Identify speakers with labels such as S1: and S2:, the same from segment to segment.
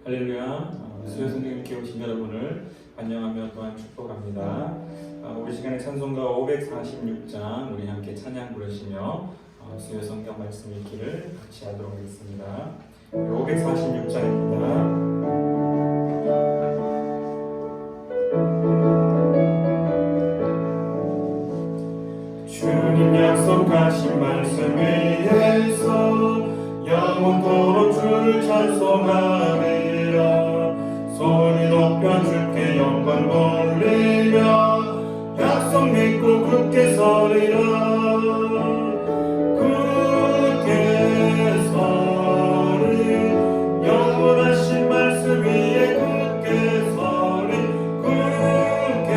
S1: 할렐루야. 수요성경 교회 오신 여러분을 환영하며 또한 축복합니다. 우리 시간에 찬송가 546장 우리 함께 찬양 부르시며 수요성경 말씀 읽기를 같이 하도록 하겠습니다. 546장입니다. 주님 약속하신 말씀 위에서 영원토록 주를 찬송하리라. 소리 높여 주께 영광 돌리며 약속 믿고 굳게 서리라. 굳게 서리 영원하신 말씀 위에 굳게 서리. 굳게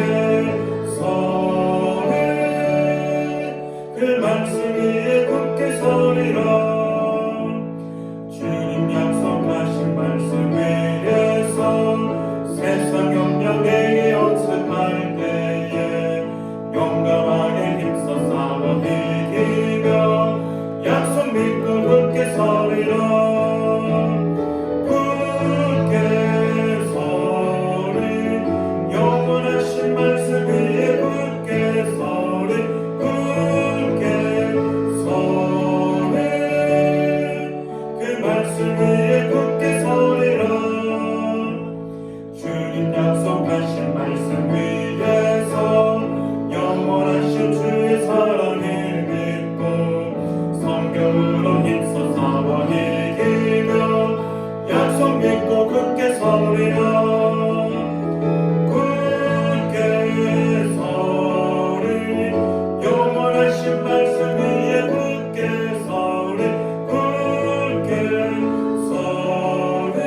S1: 서리 그 말씀 위에 굳게 서리라. 주님 약속하신 말씀 위에서 세상 영역에 연습할 때에 용감하게 힘써 싸워 이기며 약속 믿고 굳게 서리라. 굳게 서리 영원하신 말씀 위에 굳게 서리. 굳게 서리 그 말씀 위에 굳게 서리라. 주님 약속하신 말씀 위에서 영원하신 주의 사랑을 믿고 성경으로 힘써 싸워 이기며 약속 믿고 굳게 서리라. 굳게 서리 영원하신 말씀 위에 굳게 서리. 굳게 서리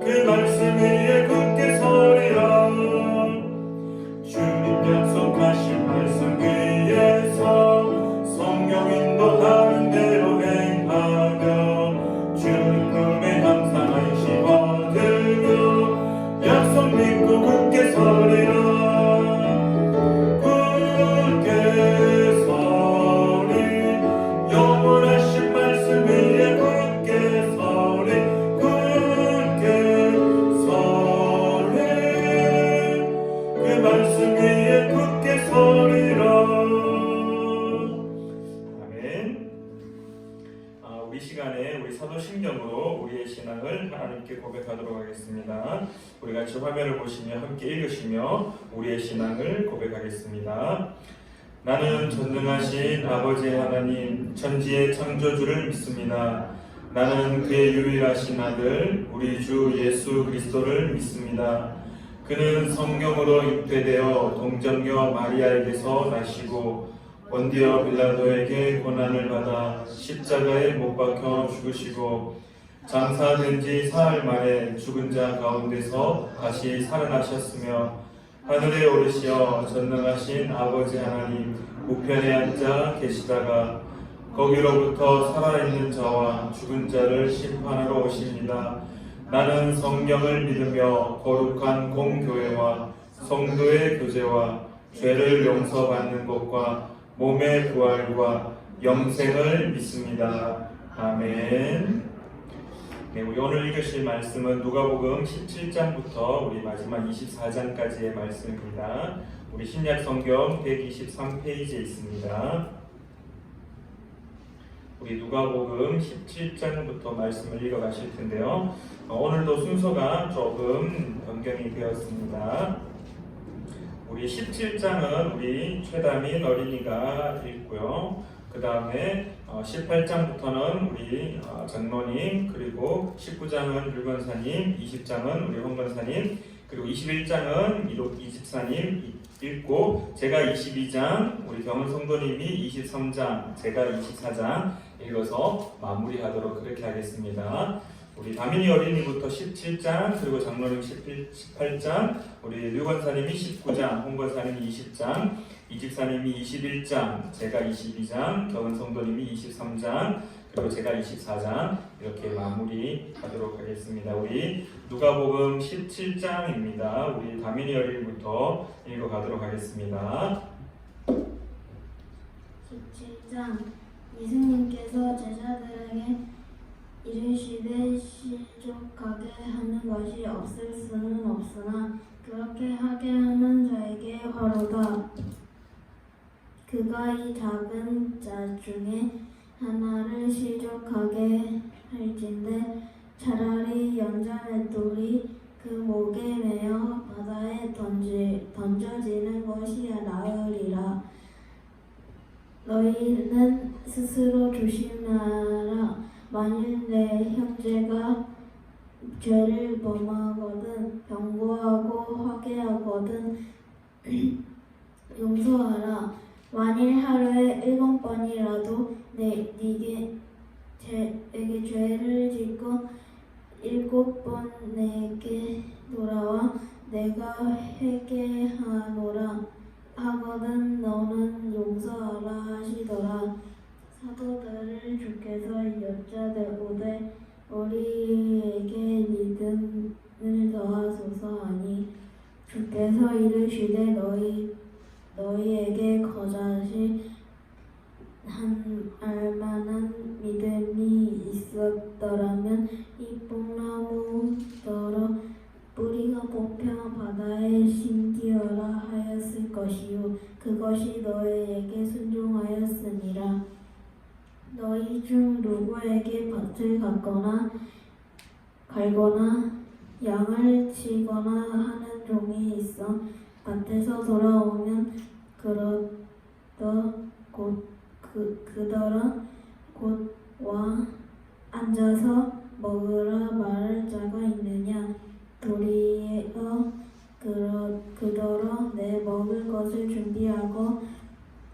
S1: 그 말씀 위에 굳게 서리라. 주님 약속하신 말씀 위에서 성경 인도하는 대로 행하며 주님 품에 항상 안식 얻으며 약속 믿고 굳게 서리라. 굳게 서리 영원하신 말씀 위에 굳게 서리. 굳게 서리 그 말씀 위에 굳게 서리라. 아멘. 우리 시간에 우리 사도신경으로 우리의 신앙을 하나님께 고백하도록 하겠습니다. 우리 같이 화면을 보시며 함께 읽으시며 우리의 신앙을 고백하겠습니다. 나는 전능하신 아버지 하나님 천지의 창조주를 믿습니다. 나는 그의 유일하신 아들 우리 주 예수 그리스도를 믿습니다. 그는 성경으로 잉태되어 동정녀 마리아에게서 나시고 본디오 빌라도에게 고난을 받아 십자가에 못 박혀 죽으시고 장사된 지 사흘 만에 죽은 자 가운데서 다시 살아나셨으며 하늘에 오르시어 전능하신 아버지 하나님 우편에 앉아 계시다가 거기로부터 살아있는 자와 죽은 자를 심판하러 오십니다. 나는 성경을 믿으며 거룩한 공교회와 성도의 교제와 죄를 용서받는 것과 몸의 부활과 영생을 믿습니다. 아멘. 네, 우리 오늘 읽으실 말씀은 누가복음 17장부터 우리 마지막 24장까지의 말씀입니다. 우리 신약 성경 123페이지에 있습니다. 우리 누가복음 17장부터 말씀을 읽어가실 텐데요. 오늘도 순서가 조금 변경이 되었습니다. 우리 17장은 우리 최다민 어린이가 읽고요. 그 다음에 18장부터는 우리 장로님, 그리고 19장은 류건사님, 20장은 우리 홍건사님, 그리고 21장은 이집사님 읽고 제가 22장, 우리 병은 성도님이 23장, 제가 24장 읽어서 마무리하도록 그렇게 하겠습니다. 우리 다민이 어린이부터 17장, 그리고 장로님 18장, 우리 류건사님이 19장, 홍건사님이 20장, 이집사님이 21장, 제가 22장, 경은 성도님이 23장, 그리고 제가 24장 이렇게 마무리하도록 하겠습니다. 우리 누가복음 17장입니다. 우리 다민이 어린이부터 읽어가도록 하겠습니다.
S2: 17장 예수님께서 제자들에게 이르시되 실족하게 하는 것이 없을 수는 없으나 그렇게 하게 하는 자에게 화로다. 그가 이 작은 자 중에 하나를 실족하게 할진대 차라리 연자맷돌이 그 목에 매어 바다에 던져지는 것이 나으리라. 너희는 스스로 조심하라. 만일 내 형제가 죄를 범하거든 경고하고 화개하거든 용서하라. 만일 하루에 7번이라도 네게 에게 죄를 짓고 7번 내게 돌아와 내가 회개하노라 하거든 너는 용서하라 하시더라. 사도들을 주께서 여짜오되 우리에게 믿음을 더하소서 하니 주께서 이르시되 너희에게 거짓이 한 알만한 믿음이 있었더라면 이 뽕나무더러 뿌리가 뽑혀 바다에 심기어라 하였을 것이요 그것이 너희에게 순종하였으니라. 너희 중 누구에게 밭을 갈거나 양을 치거나 하는 종이 있어 밭에서 돌아오면 그더러 곧 와 앉아서 먹으라 말할 자가 있느냐. 도리어 그더러 내 먹을 것을 준비하고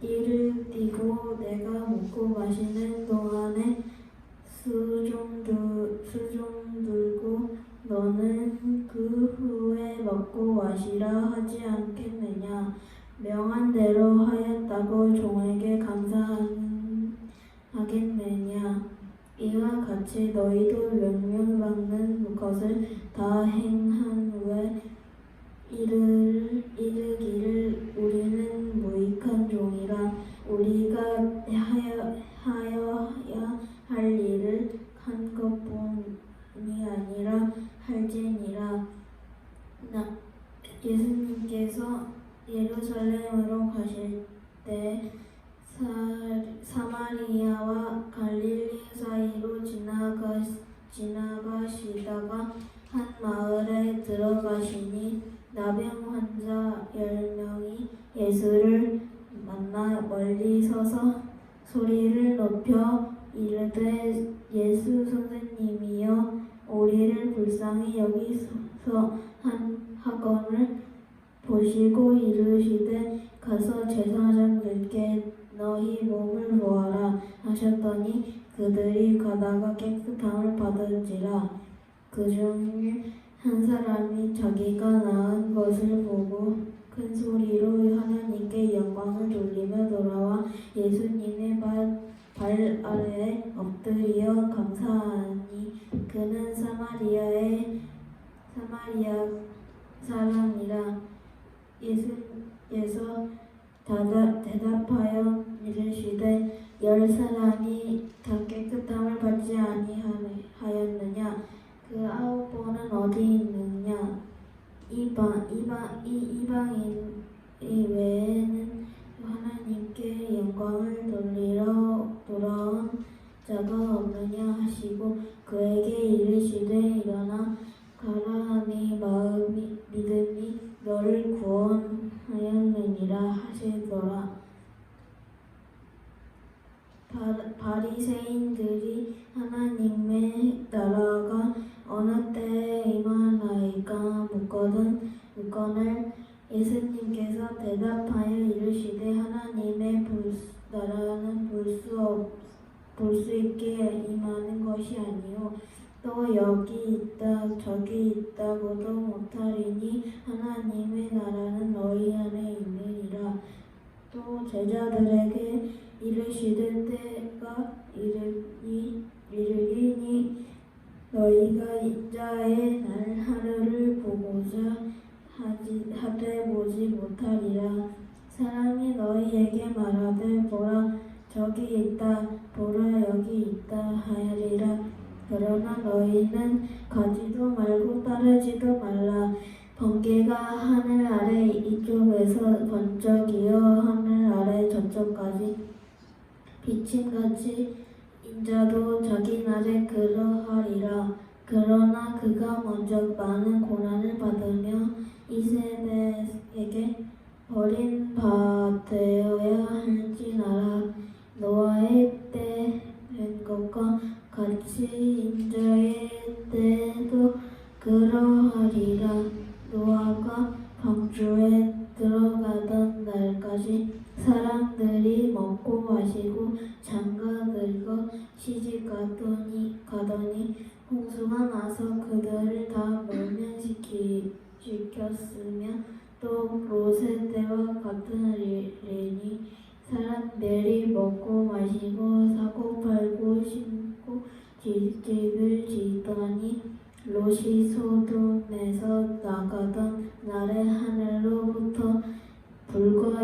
S2: 이를 띠고 내가 먹고 마시는 동안에 수종 들고 너는 그 후에 먹고 마시라 하지 않겠느냐. 명한 대로 하였다고 종에게 감사하겠느냐. 이와 같이 너희도 명령받는 것을 다 행한 후에 이르기를 우리는 무익한 종이라. 우리가 하여야 할 일을 한 것뿐이 아니라 할지니라. 예수님께서 예루살렘으로 가실 때 사마리아와 갈릴리 사이로 지나가시다가 한 마을에 들어가시니 나병 환자 10명이 예수를 만나 멀리 서서 소리를 높여 이르되 예수 선생님이여 우리를 불쌍히 여기소서 하거늘 보시고 이르시되 가서 제사장들께 너희 몸을 모아라 하셨더니 그들이 가다가 깨끗함을 받은지라. 그 중에 한 사람이 자기가 나은 것을 보고 큰 소리로 하나님께 영광을 돌리며 돌아와 예수님의 발 아래에 엎드려 감사하니 그는 사마리아 사람이라. 예수께서 대답하여 이르시되 10사람이 다 깨끗함을 받지 아니하였느냐. 그 9번은 어디 있느냐. 이방인 외에는 하나님께 영광을 돌리러 돌아온 자가 없느냐 하시고 그에게 이르시되 일어나 가라 네 믿음이 너를 구원하였느니라 하시더라. 바리새인들이 하나님의 나라가 어느 때에 임하나이까 묻거늘 예수님께서 대답하여 이르시되 하나님의 나라는 볼 수 있게 임하는 것이 아니요 또 여기 있다 저기 있다고도 못하리니 하나님의 나라는 너희 안에 있느니라. 또 제자들에게 이르시되 때가 이르리니 너희가 인자의 날 하루를 보고자 하되 보지 못하리라. 사람이 너희에게 말하되 보라 저기 있다 보라 여기 있다 하리라. 그러나 너희는 가지도 말고 따르지도 말라. 번개가 하늘 아래 이쪽에서 번쩍이어 하늘 아래 저쪽까지 비침같이 인자도 자기 날에 그러하리라. 그러나 그가 먼저 많은 고난을 받으며 이 세대에게 버림받 되어야 할지나라. 노아의 때 된 것과 같이 인자의 때도 그러하리라. 노아가 방주에 들어가던 날까지 사람들이 먹고 마시고 장가들고 시집가더니 홍수가 나서 그들을 다 멸망시켰으며 또 롯의 때와 같은 일이니 사람들이 먹고 마시고 사고 팔고 심고 집을 짓더니 롯이 소돔에서 나가던 날에 하늘로부터 불과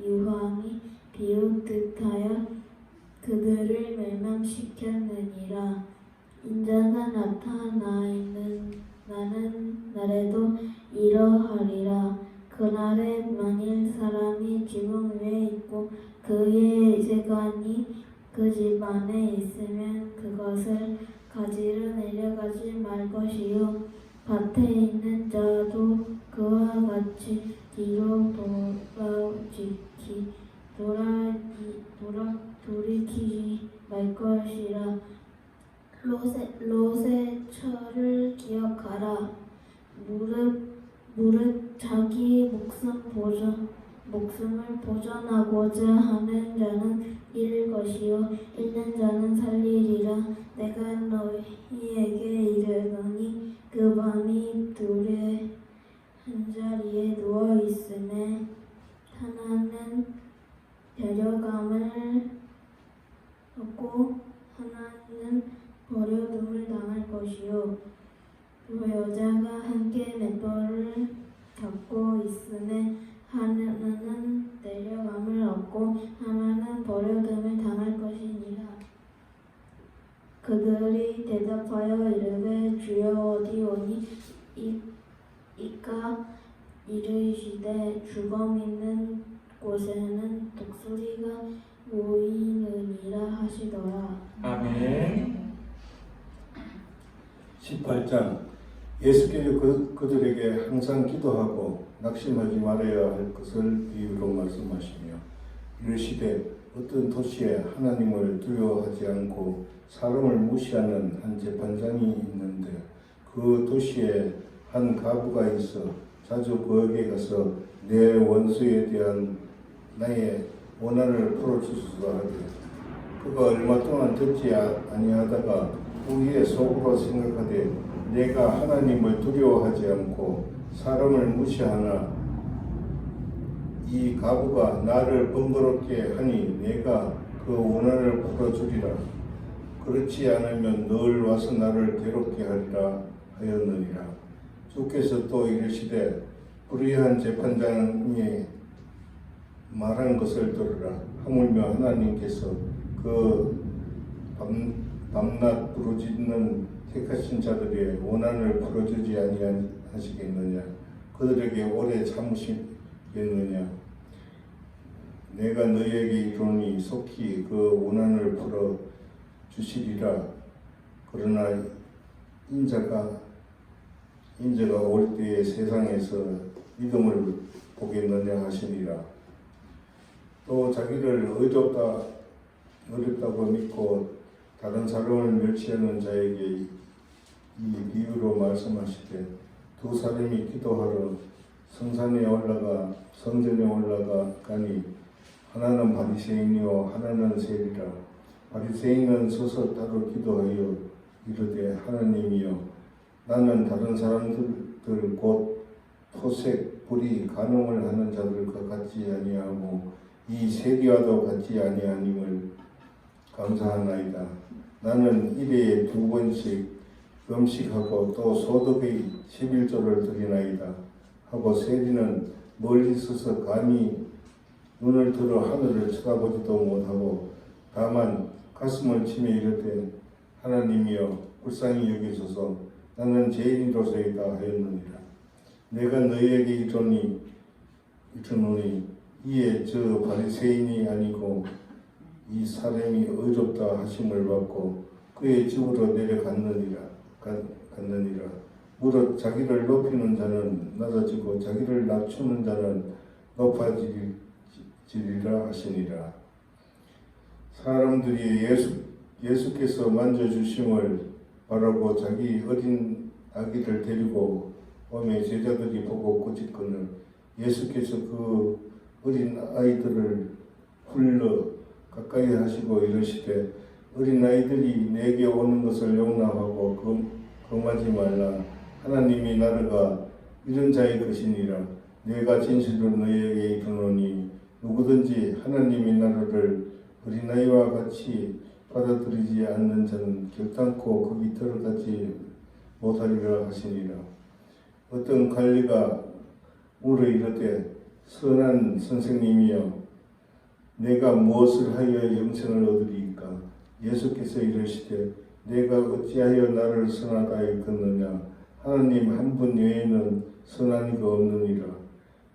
S2: 유황이 비오듯하여 그들을 멸망시켰느니라. 인자가 나는 날에도 이러하리라. 그날에 만일 사람이 지붕 위에 있고 그의 세간이 그 집 안에 있으면 그것을 가지러 내려가지 말 것이요 밭에 있는 자도 그와 같이 뒤로 돌이키지 말 것이라. 롯의 철을 기억하라. 무릇 자기 목숨을 보존하고자 하는 자는 잃을 것이요 잃는 자는 살리리라. 내가 너희에게 이르노니 그 밤이 둘의 한자리에 누워 있음에 하나는 데려감을 얻고 하나는 버려둠을 당할 것이요 두 여자가 함께 맷돌을 잡고 있음에 하나는 데려감을 얻고 하나는 버려둠을 당할 것이니라. 그들이 대답하여 이르되 주여 어디 오니 이까 이르시되 죽음 있는 곳에는 독수리가 모이느니라 하시더라.
S1: 아멘.
S3: 18장 예수께서 그들에게 항상 기도하고 낙심하지 말아야 할 것을 비유로 말씀하시며 이르시되 어떤 도시에 하나님을 두려워하지 않고 사람을 무시하는 한 재판장이 있는데 그 도시에 한 과부가 있어 자주 그에게 가서 내 원수에 대한 나의 원한을 풀어주소서 하되 그가 얼마 동안 듣지 아니하다가 후에 속으로 생각하되 내가 하나님을 두려워하지 않고 사람을 무시하나 이 과부가 나를 번거롭게 하니 내가 그 원한을 풀어주리라. 그렇지 않으면 늘 와서 나를 괴롭게 하리라 하였느니라. 주께서 또 이르시되 불의한 재판장이 말한 것을 들으라. 하물며 하나님께서 그 밤낮 부르짖는 택하신 자들의 원한을 풀어주지 아니하시겠느냐. 그들에게 오래 참으시겠느냐. 내가 너희에게 이르노니 속히 그 원한을 풀어주시리라. 그러나 인자가 올 때에 세상에서 믿음을 보겠느냐 하시니라. 또 자기를 어렵다고 믿고 다른 사람을 멸시하는 자에게 이 비유로 말씀하시되 두 사람이 기도하러 성전에 올라가니 하나는 바리새인이요 하나는 세리라. 바리새인은 서서 따로 기도하여 이르되 하나님이여 나는 다른 사람들 곧 토색 불의 간음을 하는 자들과 같지 아니하고 이 세리와도 같지 아니하님을 감사하나이다. 나는 일회에 2번씩 금식하고 또 소득의 11조를 드리나이다 하고 세리는 멀리 서서 감히 눈을 들어 하늘을 쳐다보지도 못하고 다만 가슴을 치며 이르되 하나님이여 불쌍히 여기소서. 나는 죄인으로서이다 하였느니라. 내가 너희에게 이르노니 이에 저 바리새인이 아니고 이 사람이 의롭다 하심을 받고 그의 집으로 내려갔느니라. 무릇 자기를 높이는 자는 낮아지고 자기를 낮추는 자는 높아지리라 하시니라. 사람들이 예수께서 만져주심을 바라고 자기 어린 아기를 데리고 오매 제자들이 보고 꾸짖거늘 예수께서 그 어린 아이들을 불러 가까이 하시고 이르시되 어린 아이들이 내게 오는 것을 용납하고 금하지 말라. 하나님이 나라가 이런 자의 것이니라. 내가 진실로 너희에게 이르노니 누구든지 하나님의 나라를 어린아이와 같이 받아들이지 않는 자는 결단코 거기 들어가지 못하리라 하시니라. 어떤 관리가 물어 이르되 선한 선생님이여 내가 무엇을 하여 영생을 얻으리이까? 예수께서 이르시되 내가 어찌하여 나를 선하다 하였느냐? 하나님 한 분 외에는 선한 이가 없느니라.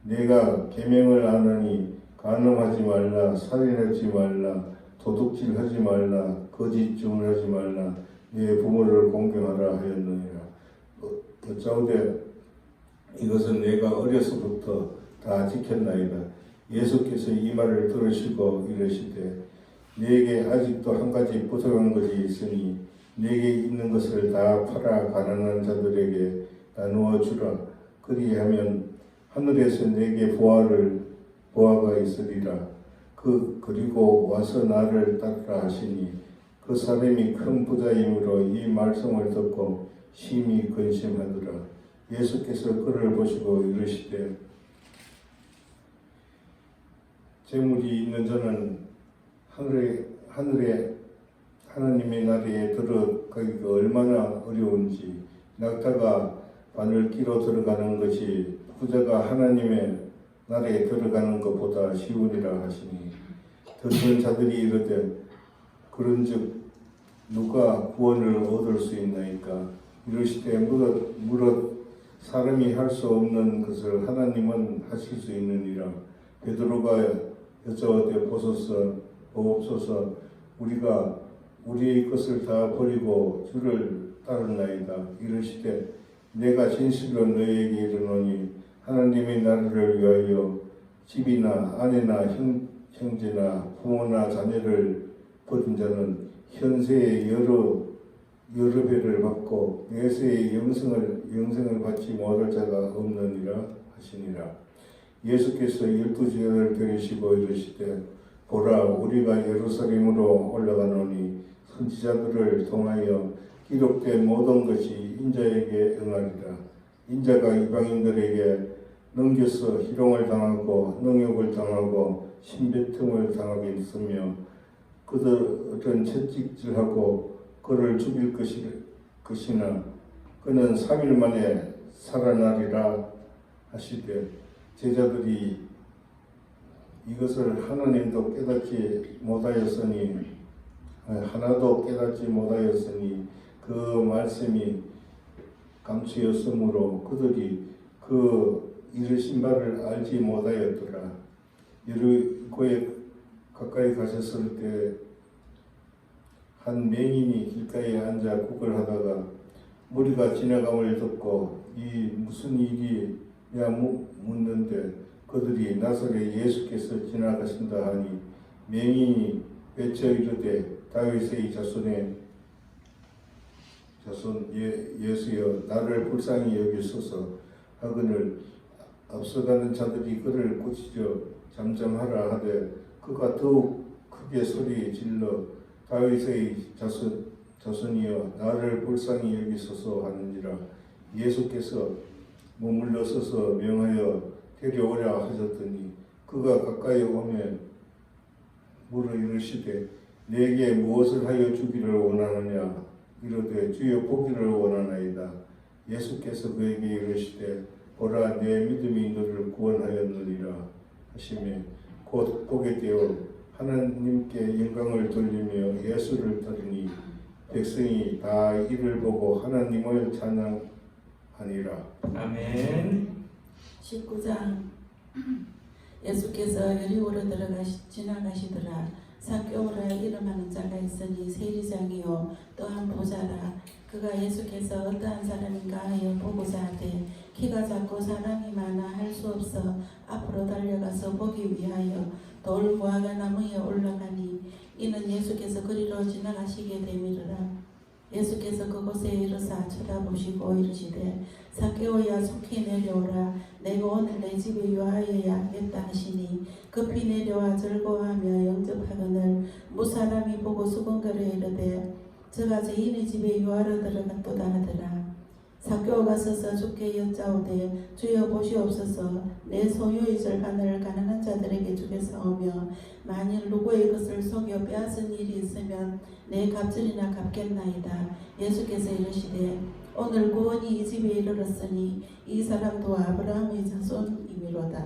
S3: 내가 계명을 안하니 간음하지 말라, 살인하지 말라, 도둑질하지 말라, 거짓 증언하지 말라, 내 부모를 공경하라 하였느니라. 어쩌오되 이것은 내가 어려서부터 다 지켰나이다. 예수께서 이 말을 들으시고 이르시되 내게 아직도 한 가지 부족한 것이 있으니 내게 있는 것을 다 팔아 가난한 자들에게 나누어 주라. 그리하면 하늘에서 내게 보화가 있으리라. 그리고 와서 나를 따르라 하시니 그 사람이 큰 부자이므로 이 말씀을 듣고 심히 근심하더라. 예수께서 그를 보시고 이르시되 재물이 있는 자는 하늘에 하나님의 나라에 들어가기가 얼마나 어려운지 낙타가 바늘기로 들어가는 것이 부자가 하나님의 나라에 들어가는 것보다 쉬우리라 하시니 듣는 자들이 이르되 그런즉 누가 구원을 얻을 수 있나이까? 이르시되 무릇 사람이 할 수 없는 것을 하나님은 하실 수 있느니라. 베드로가 여짜오되 보옵소서 우리가 우리의 것을 다 버리고 주를 따르나이다. 이르시되 내가 진실로 너희에게 이르노니 하나님의 나라를 위하여 집이나 아내나 형제나 부모나 자녀를 버린 자는 현세의 여러 배를 받고 내세의 영생을 받지 못할 자가 없느니라 하시니라. 예수께서 12제자를 데리시고 이르시되 보라 우리가 예루살렘으로 올라가노니 선지자들을 통하여 기록된 모든 것이 인자에게 응하리라. 인자가 이방인들에게 넘겨서 희롱을 당하고 능욕을 당하고 신배틈을 당하겠으며 그들은 채찍질하고 그를 죽일 것이나 그는 3일 만에 살아나리라 하시되 제자들이 이것을 하나도 깨닫지 못하였으니 그 말씀이 감추였으므로 그들이 그 이르신 바를 알지 못하였더라. 여리고에 가까이 가셨을 때 한 맹인이 길가에 앉아 구걸하다가 무리가 지나감을 듣고 이 무슨 일이냐 묻는데 그들이 나사렛 예수께서 지나가신다 하니 맹인이 외쳐 이르되 다윗의 자손 예수여 나를 불쌍히 여기소서 하거늘 앞서가는 자들이 그를 꾸짖어 잠잠하라 하되 그가 더욱 크게 소리 질러 다윗의 자손이여 나를 불쌍히 여기소서 하느니라. 예수께서 머물러 서서 명하여 데려오라 하셨더니 그가 가까이 오매 물어 이르시되 내게 무엇을 하여 주기를 원하느냐 이르되 주여 보기를 원하나이다. 예수께서 그에게 이르시되 보라 내 믿음이 너를 구원하였느니라 하시며 곧 보게 되어 하나님께 영광을 돌리며 예수를 따르니 백성이 다 이를 보고 하나님을 찬양하니라.
S1: 아멘.
S4: 19장 예수께서 여리고로 지나가시더라. 삭개오라 이름하는 자가 있으니 세리장이요 또한 부자라. 그가 예수께서 어떠한 사람인가 하여 보고자 하되 키가 작고 사람이 많아 할 수 없어 앞으로 달려가서 보기 위하여 돌 무화과 나무에 올라가니 이는 예수께서 그리로 지나가시게 되미르라. 예수께서 그곳에 이르사 쳐다보시고 이르시되 삭개오야 속히 내려오라. 내가 오늘 내 집에 유하여야 하겠다 하시니 급히 내려와 즐거워하며 영접하거늘 무사람이 보고 수군거려 이르되 저가 죄인의 집에 유하러 들어갔도다 하더라. 삭개오가 서서 주께 여짜오되 주여 보시옵소서 내 소유의 절반을 가난한 자들에게 주겠사오며 만일 누구의 것을 속여 빼앗은 일이 있으면 내 갑절이나 갚겠나이다. 예수께서 이르시되 오늘 구원이 이 집에 이르렀으니 이 사람도 아브라함의 자손이미로다.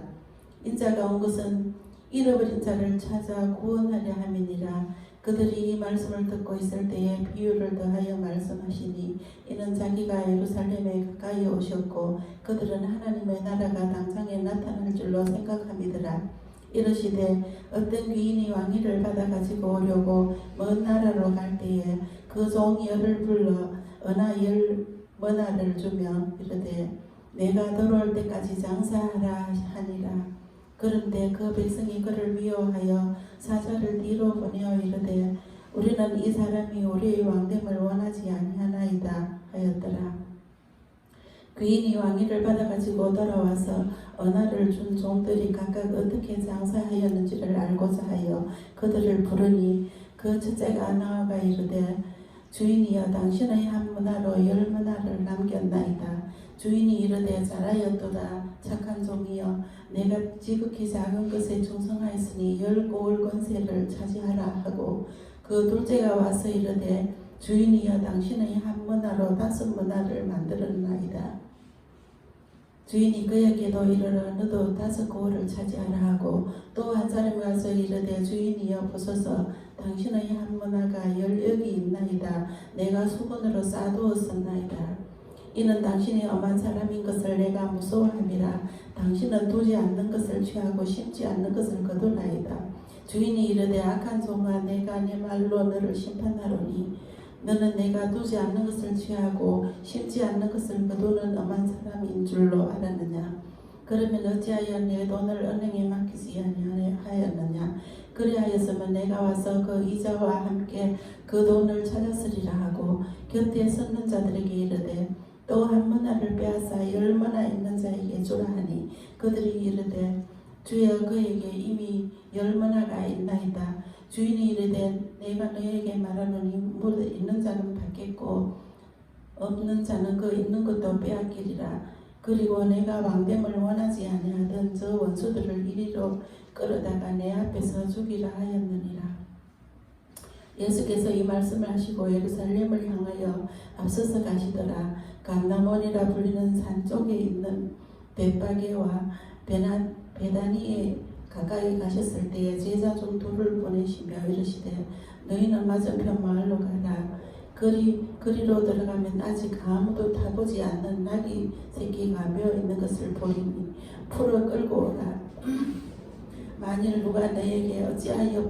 S4: 인자가 온 것은 잃어버린 자를 찾아 구원하려 함이니라. 그들이 이 말씀을 듣고 있을 때에 비유를 더하여 말씀하시니 이는 자기가 예루살렘에 가까이 오셨고 그들은 하나님의 나라가 당장에 나타날 줄로 생각함이더라. 이르시되 어떤 귀인이 왕위를 받아가지고 오려고 먼 나라로 갈 때에 그 종 열을 불러 은하 10머나를 주며 이르되 내가 돌아올 때까지 장사하라 하니라. 그런데 그 백성이 그를 미워하여 사자를 뒤로 보내어 이르되 우리는 이 사람이 우리의 왕됨을 원하지 아니하나이다 하였더라. 귀인이 왕위를 받아가지고 돌아와서 언하를 준 종들이 각각 어떻게 장사하였는지를 알고자 하여 그들을 부르니 그 첫째가 나아가 이르되 주인이여 당신의 한 문화로 10문화를 남겼나이다. 주인이 이르되 잘하였도다. 착한 종이여 내가 지극히 작은 것에 충성하였으니 10고을 권세를 차지하라 하고 그 둘째가 와서 이르되 주인이여 당신의 한 문화로 5문화를 만들었나이다. 주인이 그에게도 이르러 너도 5고을을 차지하라 하고 또 한 사람이 와서 이르되 주인이여 보소서 당신의 한 문화가 10역이 있나이다. 내가 수건으로 싸두었었나이다. 이는 당신이 엄한 사람인 것을 내가 무서워함이라. 당신은 두지 않는 것을 취하고 심지 않는 것을 거두나이다. 주인이 이르되 악한 종아 내가 네 말로 너를 심판하노니 너는 내가 두지 않는 것을 취하고 심지 않는 것을 거두는 엄한 사람인 줄로 알았느냐. 그러면 어찌하여 내 돈을 은행에 맡기지 아니하였느냐. 그리하였으면 내가 와서 그 이자와 함께 그 돈을 찾았으리라 하고 곁에 섰는 자들에게 이르되 또 한 문화를 빼앗아 10문화 있는 자에게 주라 하니 그들이 이르되 주여 그에게 이미 10문화가 있나이다. 주인이 이르되 내가 너에게 말하노니 무릇 있는 자는 받겠고 없는 자는 그 있는 것도 빼앗기리라. 그리고 내가 왕됨을 원하지 아니하던 저 원수들을 이리로 끌어다가 내 앞에서 죽이라 하였느니라. 예수께서 이 말씀을 하시고 예루살렘을 향하여 앞서서 가시더라. 감람원이라 불리는 산 쪽에 있는 벳바게와 베다니에 가까이 가셨을 때에 제자 중 둘을 보내시며 이르시되 너희는 맞은편 마을로 가라. 거리로 들어가면 아직 아무도 타보지 않는 나귀 새끼가 메어 있는 것을 보리니 풀어 끌고 오라. 만일 누가 너에게 어찌하여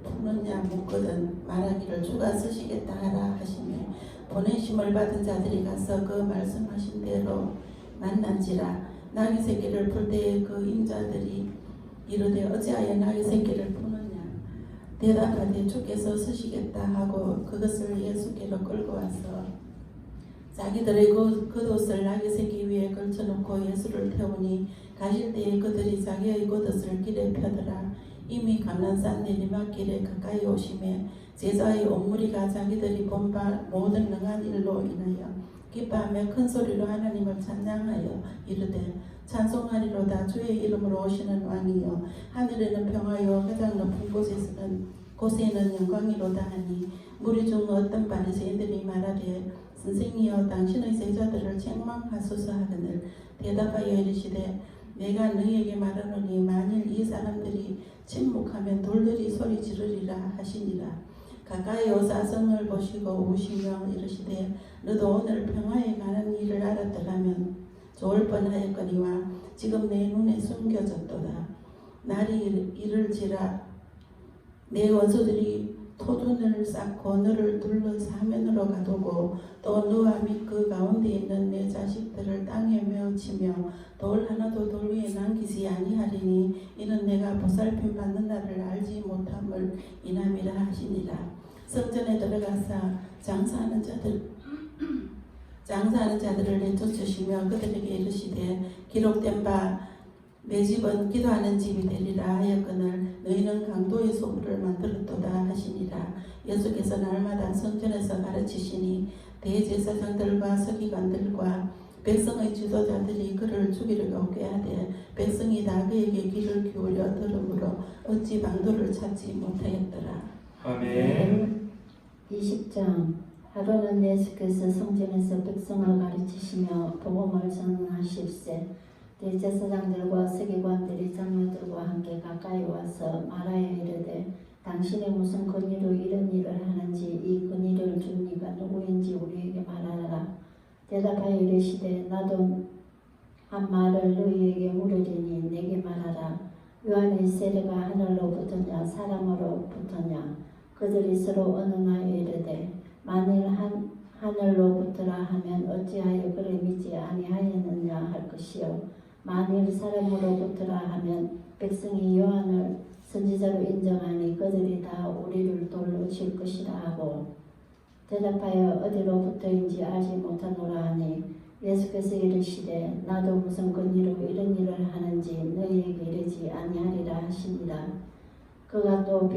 S4: 푸느냐 묻거든 말하기를 주가 쓰시겠다 하라 하시며 보내심을 받은 자들이 가서 그 말씀하신 대로 만난지라. 나귀 새끼를 풀 때에 그 임자들이 이르되 어찌하여 나귀 새끼를 푸느냐. 대답하되 주께서 쓰시겠다 하고 그것을 예수께로 끌고 와서 자기들의 겉옷을 나귀 새끼 위에 걸쳐놓고 예수를 태우니 가실 때에 그들이 자기의 겉옷을 길에 펴더라. 이미 감난산 내리막길에 가까이 오심에 제자의 온 무리가 자기들이 본 바 모든 능한 일로 인하여 기뻐하며 큰 소리로 하나님을 찬양하여 이르되 찬송하리로다. 주의 이름으로 오시는 왕이여 하늘에는 평화요 가장 높은 곳에는 영광이로다 하니 무리 중 어떤 바리새인들이 말하되 선생이여 당신의 제자들을 책망하소서 하거늘 대답하여 이르시되 내가 너희에게 말하노니 만일 이 사람들이 침묵하면 돌들이 소리 지르리라 하시니라. 가까이 오사 성을 보시고 우시며 이르시되 너도 오늘 평화에 관한 일을 알았더라면 좋을 뻔하였거니와 지금 내 눈에 숨겨졌도다. 날이 이를지라 내 원수들이 토둔을 쌓고 너를 둘러 사면으로 가두고 또 너와 및 그 가운데 있는 내 자식들을 땅에 메어치며 돌 하나도 돌 위에 남기지 아니하리니 이는 내가 보살핌 받는 날을 알지 못함을 인함이라 하시니라. 성전에 들어가사 장사하는 자들을 내쫓으시며 그들에게 이르시되 기록된 바 내 집은 기도하는 집이 되리라 하였거늘 너희는 강도의 소굴을 만들었도다 하시니라. 예수께서 날마다 성전에서 가르치시니 대제사장들과 서기관들과 백성의 지도자들이 그를 죽이려고 꾀하되 백성이 다 그에게 귀를 기울여 들으므로 어찌 방도를 찾지 못하였더라.
S1: 아멘.
S5: 20장 하루는 예수께서 성전에서 백성을 가르치시며 복음을 전하실세 대제사장들과 서기관들이 장로들과 함께 가까이 와서 말하여 이르되 당신이 무슨 권위로 이런 일을 하는지 이 권위를 준 이가 누구인지 우리에게 말하라. 대답하여 이르시되 나도 한 말을 너희에게 물으리니 내게 말하라. 요한의 세례가 하늘로부터냐 사람으로부터냐. 그들이 서로 언응하여 이르되 만일 하늘로부터라 하면 어찌하여 그를 믿지 아니하였느냐 할 것이요 만일 사람으로부터라 하면 백성이 요한을 선지자로 인정하니 그들이 다 우리를 돌로 칠 것이라 하고 대답하여 어디로부터인지 알지 못하노라 하니 예수께서 이르시되 나도 무슨 권위로 이런 일을 하는지 너희에게 이르지 아니하리라 하시니라. 그가 또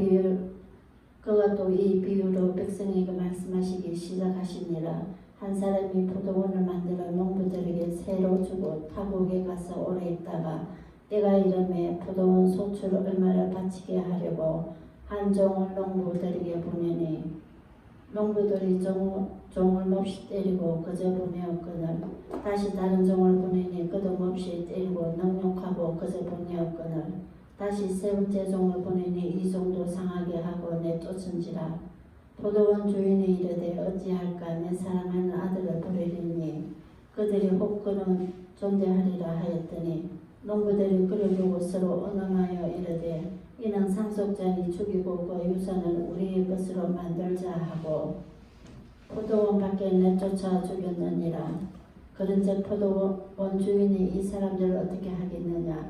S5: 이 비유로 백성에게 말씀하시기 시작하시니라. 한 사람이 포도원을 만들어 농부들에게 새로 주고 타국에 가서 오래 있다가 때가 이름에 포도원 소출을 얼마를 바치게 하려고 한 종을 농부들에게 보내니 농부들이 종을 몹시 때리고 그저 보내었거늘 다시 다른 종을 보내니 그도 몹시 때리고 능욕하고 그저 보내었거늘 다시 세 번째 종을 보내니 이 종도 상하게 하고 내쫓은지라. 포도원 주인이 이르되 어찌할까 내 사랑하는 아들을 버리리니 그들이 혹 그는 존재하리라 하였더니 농부들이 그를 보고 서로 언응하여 이르되 이는 상속자니 죽이고 그 유산을 우리의 것으로 만들자 하고 포도원 밖에 내쫓아 죽였느니라. 그런즉 포도원 주인이 이 사람들을 어떻게 하겠느냐.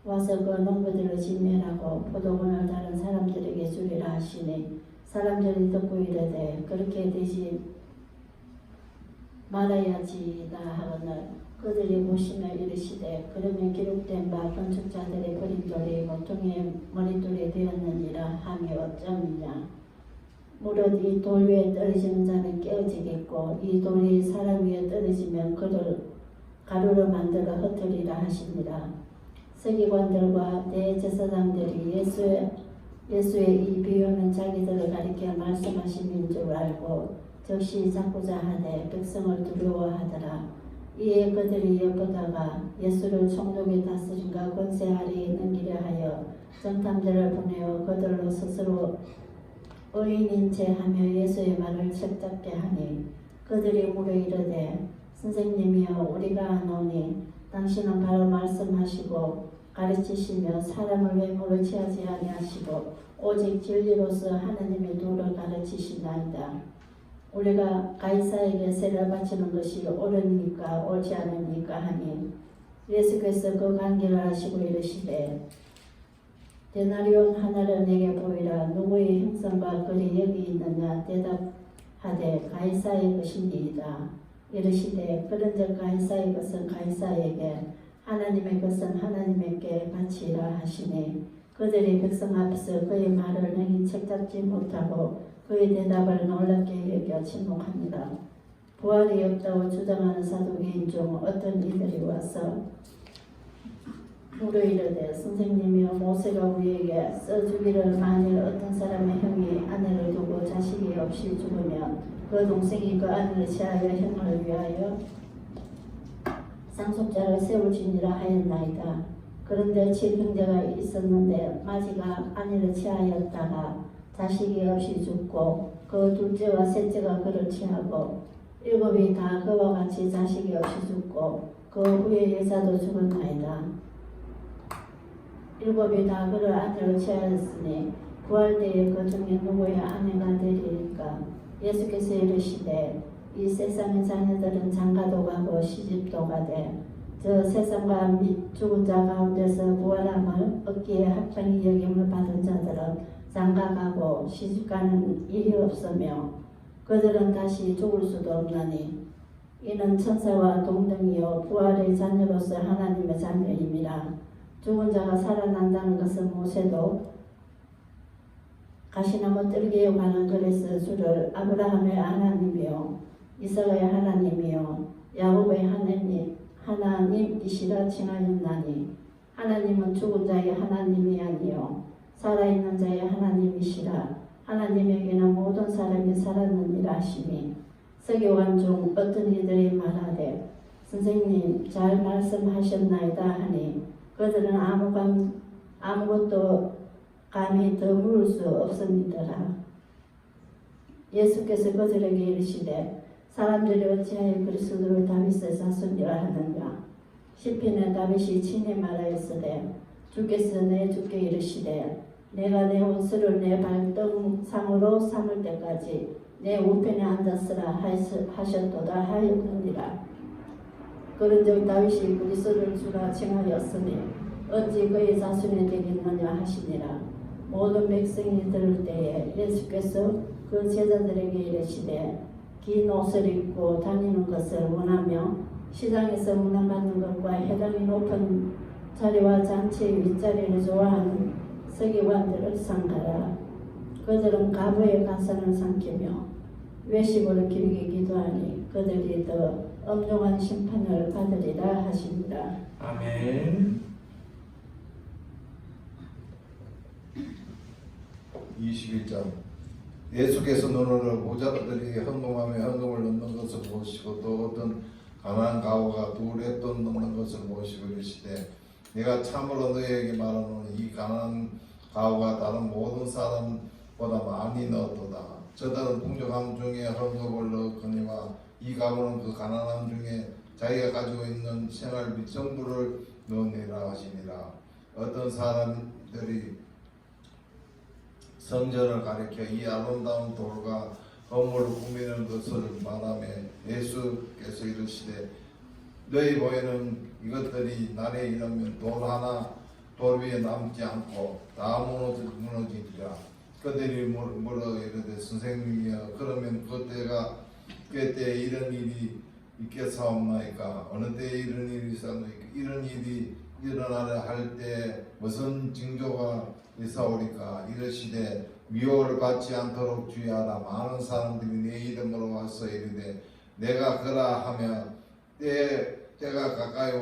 S5: 와서 그 농부들을 진멸하고 포도원을 다른 사람들에게 주리라 하시니 사람들이 듣고 이르되 그렇게 되지 말아야지다 하거늘 그들이 보시며 이르시되 그러면 기록된 바 건축자들의 버린 돌이 모퉁이의 머릿돌이 되었느니라 하며 어쩌느냐. 무릇 이 돌 위에 떨어지는 자는 깨어지겠고 이 돌이 사람 위에 떨어지면 그를 가루로 만들어 흩으리라 하시니라. 서기관들과 대제사장들이 예수의 이 비유는 자기들을 가리켜 말씀하신 줄 알고 즉시 잡고자 하되 백성을 두려워하더라. 이에 그들이 엿보다가 예수를 총독의 다스림과 권세 아래에 넘기려 하여 정탐들을 보내어 그들로 스스로 의인인 채 하며 예수의 말을 책잡게 하니 그들이 물어 이르되 선생님이여 우리가 아노니 당신은 바로 말씀하시고 가르치시며 사람을 외모로 취하지 아니하시고 오직 진리로서 하나님의 도를 가르치시나이다. 우리가 가이사에게 세를 바치는 것이 옳으니까 옳지 않으니까 하니 예수께서 그 관계를 하시고 이르시되 데나리온 하나를 내게 보이라. 누구의 형상과 글이 여기 있느냐. 대답하되 가이사의 것이니이다. 이르시되 그런즉 가이사의 것은 가이사에게 하나님의 것은 하나님께 바치라 하시니 그들이 백성 앞에서 그의 말을 능히 책잡지 못하고 그의 대답을 놀랍게 여겨 침묵합니다. 부활이 없다고 주장하는 사도계인 중 어떤 이들이 와서 물어 이르되 선생님이여 모세가 우리에게 써주기를 만일 어떤 사람의 형이 아내를 두고 자식이 없이 죽으면 그 동생이 그 아내를 취하여 형을 위하여 상속자를 세울지니라 하였나이다. 그런데 칠 형제가 있었는데 마지가 아내를 취하였다가 자식이 없이 죽고 그 둘째와 셋째가 그를 취하고 일곱이 다 그와 같이 자식이 없이 죽고 그 후에 여자도 죽었나이다. 일곱이 다 그를 아내로 취하였으니 부활 때에 그 중에 누구의 아내가 되리까? 예수께서 이르시되 이 세상의 자녀들은 장가도 가고 시집도 가되 저 세상과 죽은 자 가운데서 부활함을 얻기에 합당히 여김을 받은 자들은 장가가고 시집가는 일이 없으며 그들은 다시 죽을 수도 없나니 이는 천사와 동등이요 부활의 자녀로서 하나님의 자녀임이라. 죽은 자가 살아난다는 것은 모세도 가시나무 뜰기에 관한 글에서 주를 아브라함의 하나님이요 이삭의 하나님이요 야곱의 하나님이시라 칭하였나니 하나님은 죽은 자의 하나님이 아니요 살아있는 자의 하나님이시라. 하나님에게는 모든 사람이 살았느니라 하시니 서기관 중 어떤 이들이 말하되 선생님 잘 말씀하셨나이다 하니 그들은 아무것도 감히 더 물을 수 없음이더라. 예수께서 그들에게 이르시되 사람들이 어찌하여 그리스도를 다윗의 자손이라 하는가? 시편에 다윗이 친히 말하였으되 주께서 내 주께 이르시되 내가 내 원수를 내 발등상으로 삼을 때까지 내 우편에 앉았으라 하셨도다 하였느니라. 그런즉 다윗이 그리스도를 주라 칭하였으니 어찌 그의 자손이 되겠느냐 하시니라. 모든 백성이 들을 때에 예수께서 그 제자들에게 이르시되 긴 옷을 입고 다니는 것을 원하며 시장에서 문안받는 것과 해당이 높은 자리와 잔치의 윗자리를 좋아하는 서기관들을 상가라. 그들은 가부의 가산을 삼키며 외식으로 길게 기도하니 그들이 더 엄중한 심판을 받으리라 하십니다.
S1: 아멘.
S3: 21장 예수께서 눈으로 부자들이 헌금하며 헌금을 넣는 것을 보시고 또 어떤 가난한 가우가 두 렛돈 넣는 것을 보시고 이르시되 내가 참으로 너희에게 말하노니 이 가난한 가우가 다른 모든 사람보다 많이 넣었도다. 저들은 풍족함 중에 헌금을 넣었거니와 이 가우는 그 가난함 중에 자기가 가지고 있는 생활 및 전부를 넣으니라 하시니라. 어떤 사람들이 성전을 가리켜 이 아름다운 돌과 건물을 꾸미는 것을 말하며 예수께서 이르시되 너희 보이는 이것들이 날에 이르면 돌 위에 남지 않고 다 무너지리라. 그들이 물어 이르되 선생님이여 그러면 그때에 이런 일이 있겠사옵나이까? 어느 때에 이런 일이 있사옵나이까? 이런 일이 일어나려 할 때 무슨 징조가 있사오리까? 이르시되 미혹을 받지 않도록 주의하라. 많은 사람들이 내 이름으로 와서 이르되 내가 그라 하며 때가 가까이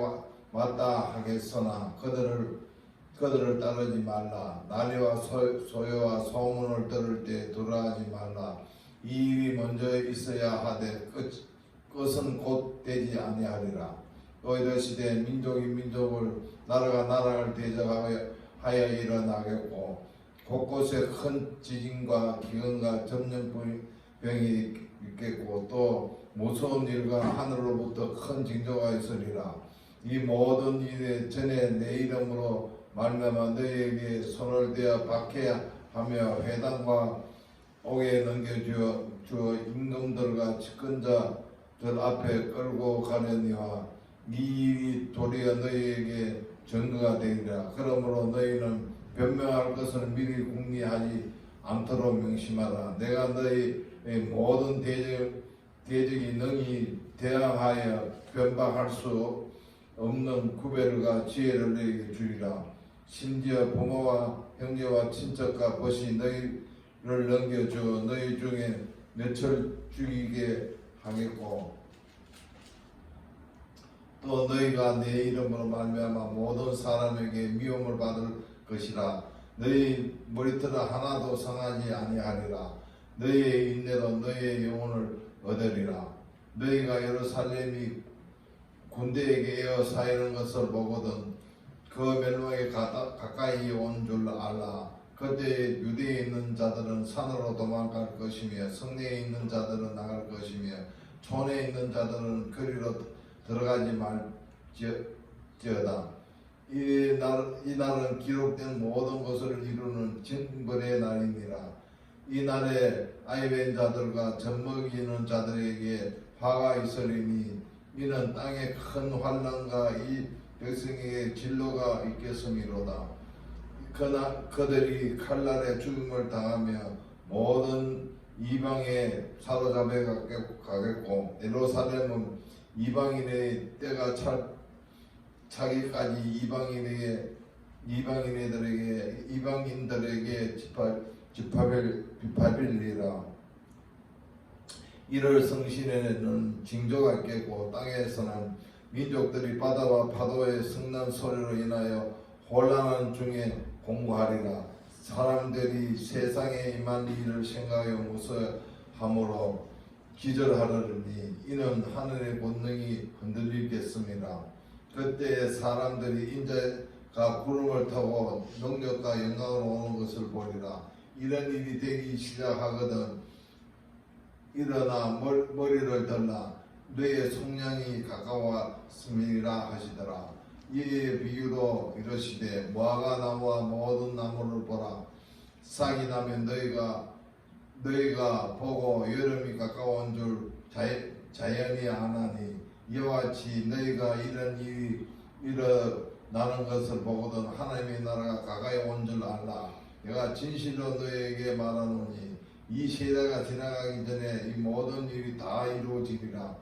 S3: 왔다 하겠으나 그들을 따르지 말라. 난리와 소요와 소문을 들을 때 두려워하지 말라. 이 일이 먼저 있어야 하되 끝은 곧 되지 아니하리라. 또 이르시되 민족이 민족을 나라가 나라를 대적하여 일어나겠고 곳곳에 큰 지진과 기근과 전염병이 있겠고 또 무서운 일과 하늘로부터 큰 징조가 있으리라. 이 모든 일에 전에 내 이름으로 말미암아 너희에게 손을 대어 박해하며 회당과 옥에 넘겨주어 임금들과 집권자들 앞에 끌고 가려니와 이 일이 도리어 너희에게 증거가 되리라. 그러므로 너희는 변명할 것을 미리 궁리하지 않도록 명심하라. 내가 너희의 모든 대적이 능히 대항하여 변박할 수 없는 구별과 지혜를 너희에게 주리라. 심지어 부모와 형제와 친척과 벗이 너희를 넘겨주어 너희 중에 몇을 죽이게 하겠고 또 너희가 내 이름으로 말미암아 모든 사람에게 미움을 받을 것이라. 너희 머리털 하나도 상하지 아니하리라. 너희의 인내로 너희의 영혼을 얻으리라. 너희가 예루살렘이 군대에게 에워싸이는 것을 보거든 그 멸망에 가까이 온 줄 알라. 그때 유대에 있는 자들은 산으로 도망갈 것이며 성내에 있는 자들은 나갈 것이며 촌에 있는 자들은 거리로 들어가지 말지어다. 이 날은 기록된 모든 것을 이루는 징벌의 날이니라. 이 날에 아이벤 자들과 젖먹이는 자들에게 화가 있으리니 이는 땅에 큰 환난과 이 백성에게 진로가 있겠음이로다. 그들이 칼날에 죽음을 당하며 모든 이방에 사로잡혀 가겠고 예루살렘은 이방인의 때가 차기까지 이방인들에게 집합일이라. 이를 성신에는 징조가 있겠고 땅에서는 민족들이 바다와 파도의 성난 소리로 인하여 혼란한 중에 공고하리라. 사람들이 세상에 임한 일을 생각하여 무서워함으로 기절하려니 이는 하늘의 권능이 흔들리겠습니다. 그때 사람들이 인자가 구름을 타고 능력과 영광으로 오는 것을 보리라. 이런 일이 되기 시작하거든 일어나 머리를 들라 너의 속량이 가까웠음이라 하시더라. 이에 비유로 이르시되 무화과 나무와 모든 나무를 보라. 싹이 나면 너희가 보고 여름이 가까운 줄 자연히 아나니 이와 같이 너희가 이런 일이 일어나는 것을 보거든 하나님의 나라가 가까이 온 줄 알라. 내가 진실로 너희에게 말하노니 이 세대가 지나가기 전에 이 모든 일이 다 이루어지리라.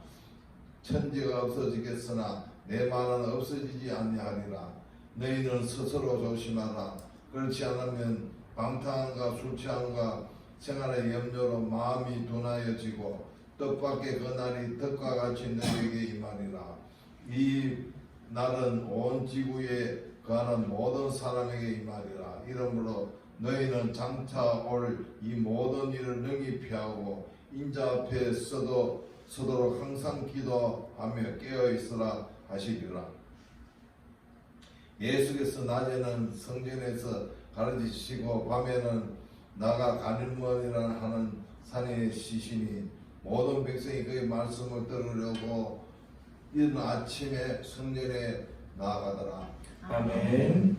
S3: 천지가 없어지겠으나 내 말은 없어지지 아니하리라. 너희는 스스로 조심하라. 그렇지 않으면 방탕함과 술 취함과 생활의 염려로 마음이 둔하여지고 뜻밖의 그날이 덕과 같이 너희에게 임하리라. 이 날은 온 지구에 거하는 모든 사람에게 임하리라. 이러므로 너희는 장차 올 이 모든 일을 능히 피하고 인자 앞에 서도록 항상 기도하며 깨어있으라 하시리라. 예수께서 낮에는 성전에서 가르치시고 밤에는 나가 갈릴리라는 하는 산에 쉬시니 모든 백성이 그의 말씀을 들으려고 이른 아침에 성전에 나아가더라.
S1: 아멘.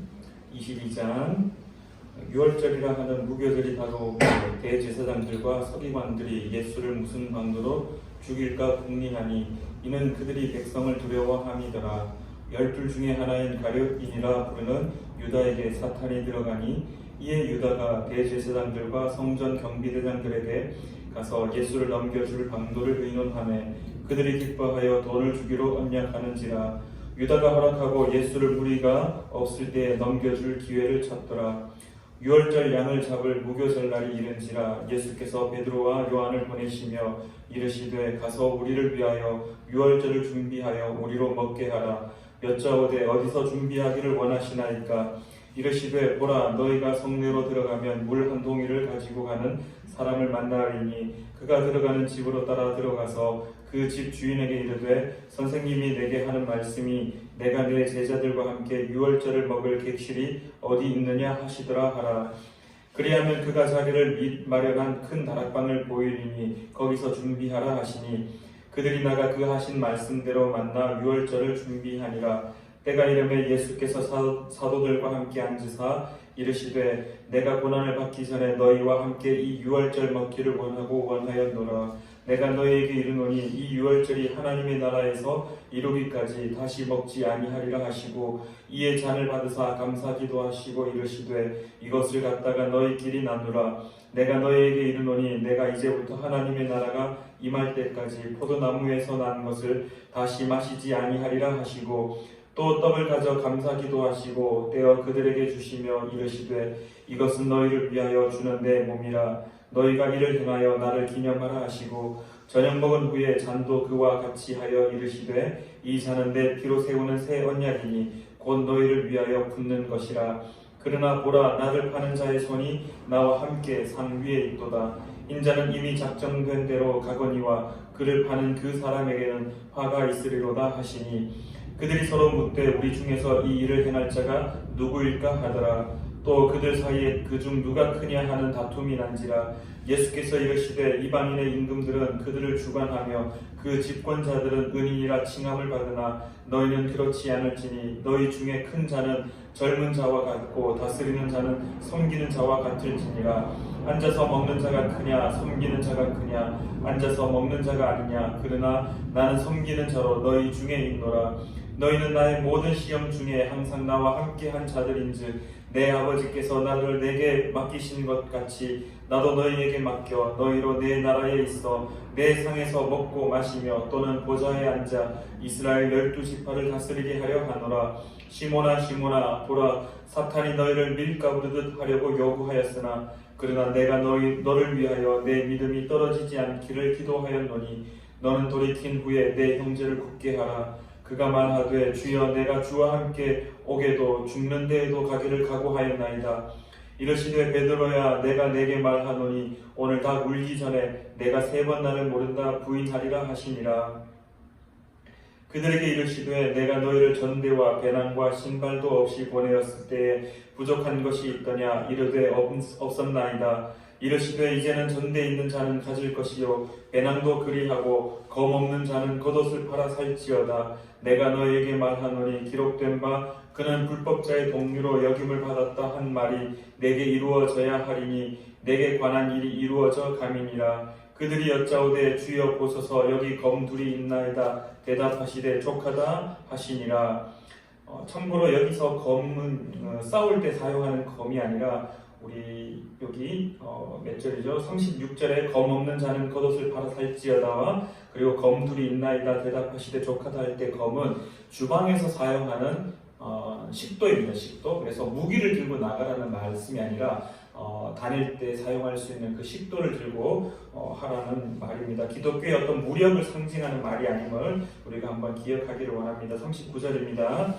S1: 22장 6월절이라 하는 무교절이 다가오고 대제사장들과 서기관들이 예수를 무슨 방도로 죽일까 궁리하니 이는 그들이 백성을 두려워함이더라. 12 중에 하나인 가룟인이라 부르는 유다에게 사탄이 들어가니 이에 유다가 대제사장들과 성전 경비대장들에게 가서 예수를 넘겨줄 방도를 의논하매 그들이 기뻐하여 돈을 주기로 언약하는지라. 유다가 허락하고 예수를 무리가 없을 때에 넘겨줄 기회를 찾더라. 6월절 양을 잡을 무교절 날이 이른지라. 예수께서 베드로와 요한을 보내시며 이르시되 가서 우리를 위하여 6월절을 준비하여 우리로 먹게 하라. 여짜오되 어디서 준비하기를 원하시나이까. 이르시되 보라 너희가 성내로 들어가면 물 한 동이를 가지고 가는 사람을 만나리니 그가 들어가는 집으로 따라 들어가서 그 집 주인에게 이르되 선생님이 내게 하는 말씀이 내가 내 제자들과 함께 6월절을 먹을 객실이 어디 있느냐 하시더라 하라. 그리하면 그가 자기를 마련한 큰 다락방을 보이리니 거기서 준비하라 하시니 그들이 나가 그 하신 말씀대로 만나 6월절을 준비하니라. 때가 이르매 예수께서 사도들과 함께 앉으사 이르시되 내가 고난을 받기 전에 너희와 함께 이 6월절 먹기를 원하였노라. 내가 너희에게 이르노니 이 6월절이 하나님의 나라에서 이루기까지 다시 먹지 아니하리라 하시고 이에 잔을 받으사 감사 기도하시고 이르시되 이것을 갖다가 너희끼리 나누라. 내가 너희에게 이르노니 내가 이제부터 하나님의 나라가 임할 때까지 포도나무에서 난 것을 다시 마시지 아니하리라 하시고 또 떡을 가져 감사 기도하시고 떼어 그들에게 주시며 이르시되 이것은 너희를 위하여 주는 내 몸이라. 너희가 이를 행하여 나를 기념하라 하시고 저녁 먹은 후에 잔도 그와 같이 하여 이르시되 이 잔은 내 피로 세우는 새 언약이니 곧 너희를 위하여 붓는 것이라. 그러나 보라 나를 파는 자의 손이 나와 함께 산 위에 있도다. 인자는 이미 작정된 대로 가거니와 그를 파는 그 사람에게는 화가 있으리로다 하시니 그들이 서로 묻되 우리 중에서 이 일을 행할 자가 누구일까 하더라. 또 그들 사이에 그중 누가 크냐 하는 다툼이 난지라. 예수께서 이르시되 이방인의 임금들은 그들을 주관하며 그 집권자들은 은인이라 칭함을 받으나 너희는 그렇지 않을지니 너희 중에 큰 자는 젊은 자와 같고 다스리는 자는 섬기는 자와 같을지니라. 앉아서 먹는 자가 크냐 섬기는 자가 크냐. 앉아서 먹는 자가 아니냐. 그러나 나는 섬기는 자로 너희 중에 있노라. 너희는 나의 모든 시험 중에 항상 나와 함께한 자들인즉 내 아버지께서 나를 내게 맡기신 것 같이 나도 너희에게 맡겨 너희로 내 나라에 있어 내 상에서 먹고 마시며 또는 보좌에 앉아 이스라엘 12지파를 다스리게 하려 하노라. 시몬아 시몬아 보라 사탄이 너희를 밀가부르듯 하려고 요구하였으나 그러나 내가 너를 위하여 내 믿음이 떨어지지 않기를 기도하였노니 너는 돌이킨 후에 내 형제를 굳게 하라. 그가 말하되 주여 내가 주와 함께 오게도 죽는 데에도 가기를 각오하였나이다. 이르시되 베드로야 내가 내게 말하노니 오늘 다 울기 전에 내가 3번 나를 모른다 부인하리라 하시니라. 그들에게 이르시되 내가 너희를 전대와 배낭과 신발도 없이 보내었을 때에 부족한 것이 있더냐. 이르되 없었나이다. 이르시되 이제는 전대 있는 자는 가질 것이요 배낭도 그리하고 검 없는 자는 겉옷을 팔아 살지어다. 내가 너희에게 말하노니 기록된 바 그는 불법자의 동류로 여김을 받았다 한 말이 내게 이루어져야 하리니 내게 관한 일이 이루어져 감이니라. 그들이 여짜오되 주여 보소서 여기 검 둘이 있나이다. 대답하시되 족하다 하시니라. 참고로 여기서 검은 싸울 때 사용하는 검이 아니라 우리 여기 몇 절이죠? 36절에 검 없는 자는 겉옷을 팔아 살지어다와 그리고 검 둘이 있나이다 대답하시되 족하다 할 때 검은 주방에서 사용하는 식도입니다. 식도. 그래서 무기를 들고 나가라는 말씀이 아니라 다닐 때 사용할 수 있는 그 식도를 들고 하라는 말입니다. 기독교의 어떤 무력을 상징하는 말이 아님을 우리가 한번 기억하기를 원합니다. 39절입니다.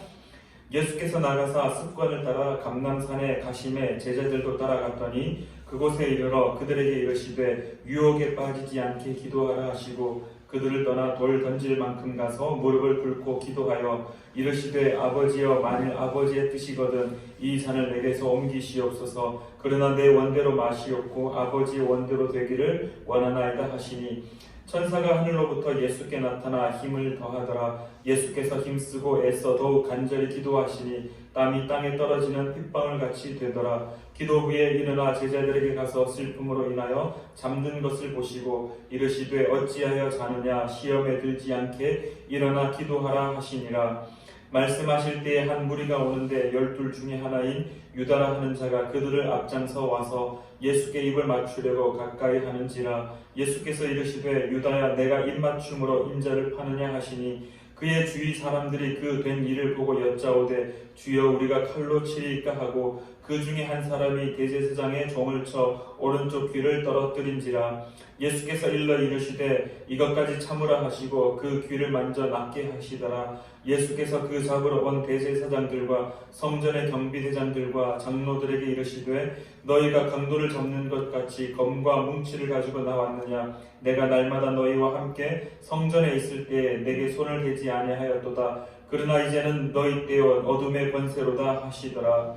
S1: 예수께서 나가사 습관을 따라 감람산에 가심에 제자들도 따라갔더니 그곳에 이르러 그들에게 이르시되 유혹에 빠지지 않게 기도하라 하시고 그들을 떠나 돌 던질 만큼 가서 무릎을 꿇고 기도하여 이르시되 아버지여 만일 아버지의 뜻이거든 이 산을 내게서 옮기시옵소서. 그러나 내 원대로 마시옵고 아버지의 원대로 되기를 원하나이다 하시니 천사가 하늘로부터 예수께 나타나 힘을 더하더라. 예수께서 힘쓰고 애써 더욱 간절히 기도하시니 땀이 땅에 떨어지는 핏방울 같이 되더라. 기도 후에 일어나 제자들에게 가서 슬픔으로 인하여 잠든 것을 보시고 이르시되 어찌하여 자느냐 시험에 들지 않게 일어나 기도하라 하시니라. 말씀하실 때에 한 무리가 오는데 12 중에 하나인 유다라 하는 자가 그들을 앞장서 와서 예수께 입을 맞추려고 가까이 하는지라. 예수께서 이르시되 유다야 내가 입맞춤으로 인자를 파느냐 하시니 그의 주위 사람들이 그 된 일을 보고 여짜오되 주여 우리가 칼로 치리까 하고 그 중에 한 사람이 대제사장의 종을 쳐 오른쪽 귀를 떨어뜨린지라. 예수께서 일러 이르시되 이것까지 참으라 하시고 그 귀를 만져 낫게 하시더라. 예수께서 그 잡으러 온 대제사장들과 성전의 경비대장들과 장로들에게 이르시되 너희가 강도를 잡는 것 같이 검과 뭉치를 가지고 나왔느냐. 내가 날마다 너희와 함께 성전에 있을 때에 내게 손을 대지 아니하였도다. 그러나 이제는 너희 때와 어둠의 권세로다 하시더라.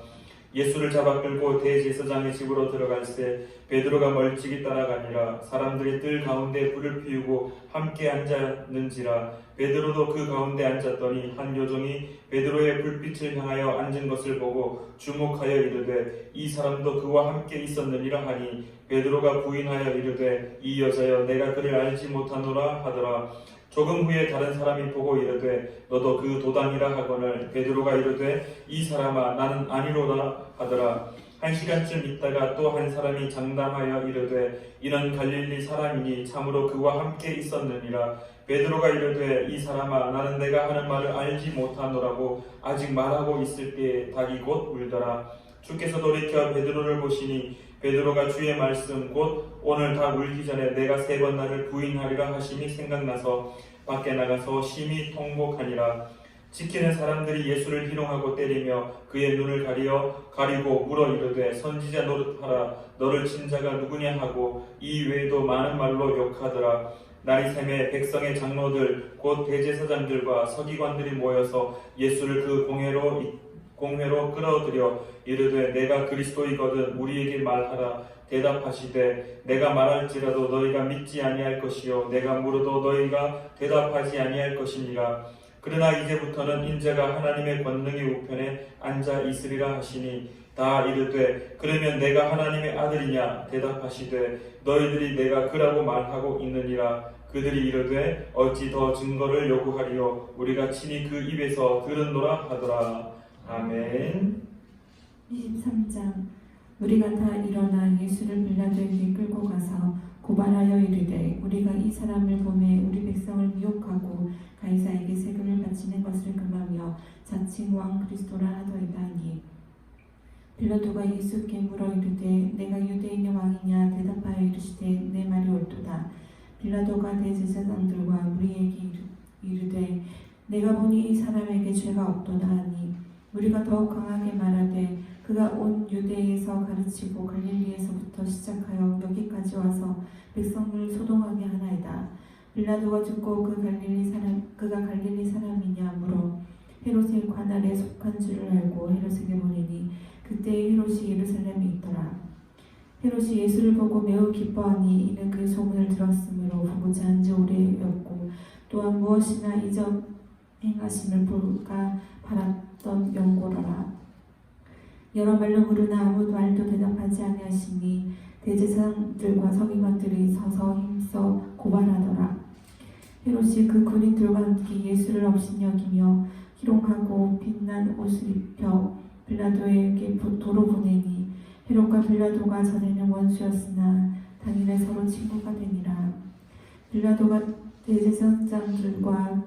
S1: 예수를 잡아 끌고 대제사장의 집으로 들어갈새 베드로가 멀찍이 따라가니라. 사람들이 뜰 가운데 불을 피우고 함께 앉았는지라. 베드로도 그 가운데 앉았더니 한 요정이 베드로의 불빛을 향하여 앉은 것을 보고 주목하여 이르되 이 사람도 그와 함께 있었느니라 하니 베드로가 부인하여 이르되 이 여자여 내가 그를 알지 못하노라 하더라. 조금 후에 다른 사람이 보고 이르되 너도 그 도당이라 하거늘 베드로가 이르되 이 사람아 나는 아니로라 하더라. 1시간쯤 있다가 또 한 사람이 장담하여 이르되 이는 갈릴리 사람이니 참으로 그와 함께 있었느니라. 베드로가 이르되 이 사람아 나는 내가 하는 말을 알지 못하노라고 아직 말하고 있을 때에 닭이 곧 울더라. 주께서 돌이켜 베드로를 보시니 베드로가 주의 말씀 곧 오늘 닭 울기 전에 내가 3번 나를 부인하리라 하심이 생각나서 밖에 나가서 심히 통곡하니라. 지키는 사람들이 예수를 희롱하고 때리며 그의 눈을 가리고 물어 이르되 선지자 노릇하라 너를 친 자가 누구냐 하고 이 외에도 많은 말로 욕하더라. 날이 새매 백성의 장로들 곧 대제사장들과 서기관들이 모여서 예수를 그 공회로 공회로 끌어들여 이르되 내가 그리스도이거든 우리에게 말하라. 대답하시되 내가 말할지라도 너희가 믿지 아니할 것이요 내가 물어도 너희가 대답하지 아니할 것이니라. 그러나 이제부터는 인자가 하나님의 권능의 우편에 앉아 있으리라 하시니 다 이르되 그러면 내가 하나님의 아들이냐. 대답하시되 너희들이 내가 그라고 말하고 있느니라. 그들이 이르되 어찌 더 증거를 요구하리요. 우리가 친히 그 입에서 들었노라 하더라. 아멘.
S6: 23장 우리가 다 일어나 예수를 빌라도에게 끌고 가서 고발하여 이르되 우리가 이 사람을 보매 우리 백성을 미혹하고 가이사에게 세금을 바치는 것을 금하며 자칭 왕 그리스도라 하더이다 하니 빌라도가 예수께 물어 이르되 내가 유대인의 왕이냐. 대답하여 이르시되 내 말이 옳도다. 빌라도가 대제사장들과 무리에게 이르되 내가 보니 이 사람에게 죄가 없도다 하니 우리가 더욱 강하게 말하되 그가 온 유대에서 가르치고 갈릴리에서부터 시작하여 여기까지 와서 백성들을 소동하게 하나이다. 빌라도가 듣고 그가 갈릴리 사람이냐 물어 헤롯의 관할에 속한 줄을 알고 헤롯에게 보내니 그때 헤롯이 예루살렘에 있더라. 헤롯이 예수를 보고 매우 기뻐하니 이는 그 소문을 들었으므로 보고자 한 지 오래였고 또한 무엇이나 이전 행하심을 볼까 바랐던 연고로라. 여러 말로 물으나 아무 말도 대답하지 아니하시니 대제사장들과 서기관들이 서서 힘써 고발하더라. 헤롯이 그 군인들과 함께 예수를 업신여기며 희롱하고 빛난 옷을 입혀 빌라도에게 도로 보내니 헤롯과 빌라도가 전에는 원수였으나 당일에 서로 친구가 되니라. 빌라도가 대제사장들과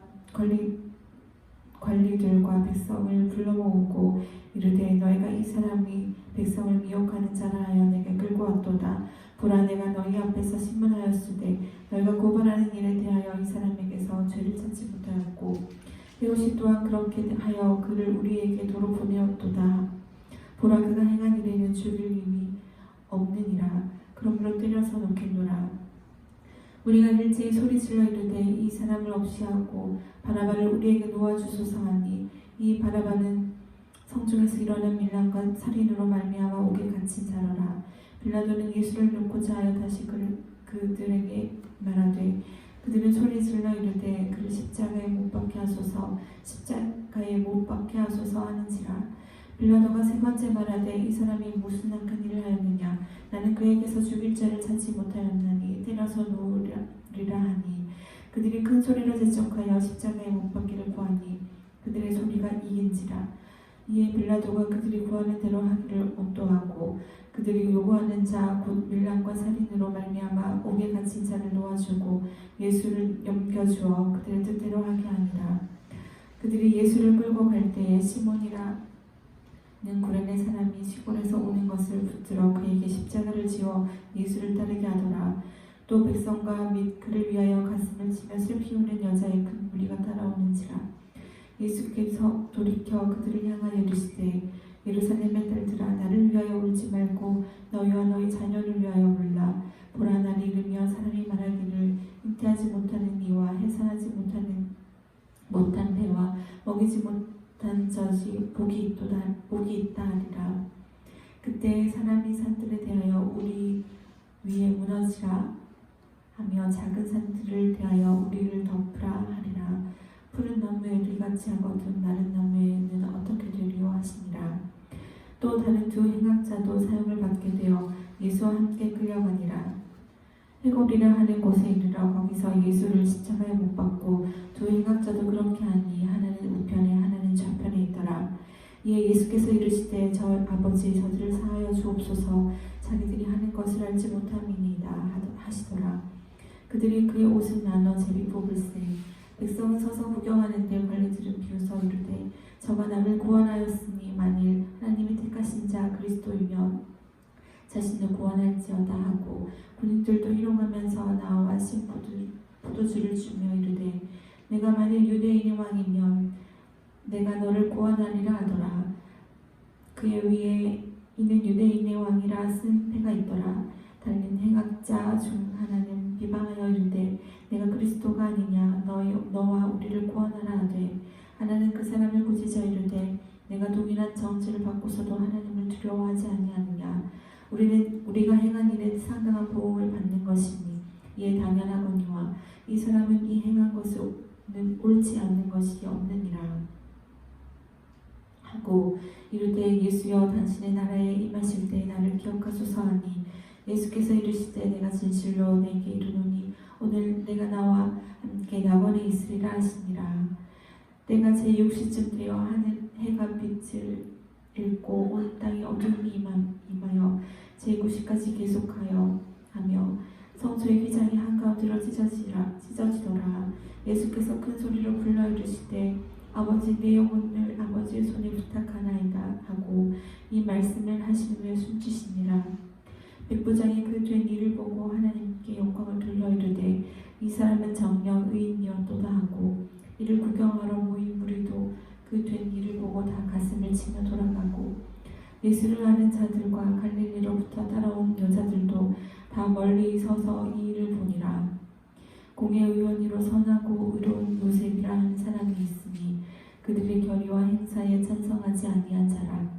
S6: 관리들과 백성을 불러 모으고 이르되 너희가 이 사람이 백성을 미혹하는 자라 하여 내게 끌고 왔도다. 보라 내가 너희 앞에서 신문하였으되 너희가 고발하는 일에 대하여 이 사람에게서 죄를 찾지 못하였고 헤롯이 또한 그렇게 하여 그를 우리에게 도로 보내었도다. 보라 그가 행한 일에는 죽일 힘이 없느니라. 그러므로 때려서 놓겠노라. 우리가 일제히 소리질러 이르되 이 사람을 없이 하고 바라바를 우리에게 놓아주소서 하니 이 바라바는 성중에서 일어난 밀란과 살인으로 말미암아 옥에 갇힌 자로라. 빌라도는 예수를 놓고자 하여 다시 그들에게 말하되 그들은 소리질러 이르되 그를 십자가에 못 박게 하소서 십자가에 못 박게 하소서 하는지라. 빌라도가 세 번째 말하되 이 사람이 무슨 악한 일을 하였느냐. 나는 그에게서 죽일 죄를 찾지 못하였나니 때려서 놓으리라 하니 그들이 큰 소리로 재촉하여 십자가에 못 박기를 구하니 그들의 소리가 이긴지라. 이에 빌라도가 그들이 구하는 대로 하기를 엄도하고 그들이 요구하는 자 곧 밀란과 살인으로 말미암아 옥에 갇힌 자를 놓아주고 예수를 넘겨주어 그들의 뜻대로 하게 하니라. 그들이 예수를 끌고 갈 때에 시몬이라는 구레네 사람이 시골에서 오는 것을 붙들어 그에게 십자가를 지어 예수를 따르게 하더라. 또 백성과 및 그를 위하여 가슴을 치며 슬피 우는 여자의 큰 무리가 따라오는지라. 예수께서 돌이켜 그들을 향하여 이르시되 예루살렘의 딸들아 나를 위하여 울지 말고 너희와 너희 자녀를 위하여 울라. 보라 나를 이르며 사람이 말하기를 잉태하지 못하는 이와 해산하지 못한 배와 먹이지 못한 젖이 복이 있다 하리라. 그때 사람이 산들에 대하여 우리 위에 무너지라 하며 작은 산들을 대하여 우리를 덮으라 하리라. 푸른 나무에 리같이 하거든 마른 나무에는 어떻게 되리요 하시니라. 또 다른 두 행악자도 사형을 받게 되어 예수와 함께 끌려가니라. 해골이라 하는 곳에 이르러 거기서 예수를 십자가에 못 박고 두 행악자도 그렇게 하니 하나는 우편에 하나는 좌편에 있더라. 이에 예수께서 이르시되 저 아버지 저들을 사하여 주옵소서 자기들이 하는 것을 알지 못함이니이다 하시더라. 그들이 그의 옷을 나눠 제비 뽑을세. 백성은 서서 구경하는데 관리들은 비웃어 이르되 저가 남을 구원하였으니 만일 하나님이 택하신 자 그리스도이면 자신을 구원할지어다 하고 군인들도 희롱하면서 나와 신 포도주를 주며 이르되 내가 만일 유대인의 왕이면 내가 너를 구원하리라 하더라. 그의 위에 이는 유대인의 왕이라 쓴 패가 있더라. 달린 행악자 중 하나는 비방하여 이르되 내가 그리스도가 아니냐 너와 우리를 구원하라 하되 하나는 그 사람을 꾸짖어 이르되 내가 동일한 정죄를 받고서도 하나님을 두려워하지 아니하느냐. 우리가 행한 일에 상당한 보응을 받는 것이니 이에 당연하거니와 이 사람은 이 행한 것은 옳지 않는 것이 없느니라 하고 이르되 예수여 당신의 나라에 임하실 때 나를 기억하소서 하니 예수께서 이르시되 내가 진실로 내게 이르노니 오늘 내가 나와 함께 낙원에 있으리라 하시니라. 때가 제6시쯤 되어 하늘 해가 빛을 잃고 온 땅에 어둠이 임하여 제9시까지 계속하여 하며 성소의 휘장이 한가운데로 찢어지더라. 예수께서 큰 소리로 불러 이르시되 아버지 내 영혼을 아버지의 손에 부탁하나이다 하고 이 말씀을 하신 후에 숨지시니라. 백부장이 그 된 일을 보고 하나님께 영광을 돌려 이르되 이 사람은 정녕 의인이었도다 하고 이를 구경하러 모인 무리도 그 된 일을 보고 다 가슴을 치며 돌아가고 예수를 아는 자들과 갈릴리로부터 따라온 여자들도 다 멀리 서서 이 일을 보니라. 공회의원으로 선하고 의로운 요셉이라 하는 사람이 있으니 그들의 결의와 행사에 찬성하지 아니한 자라.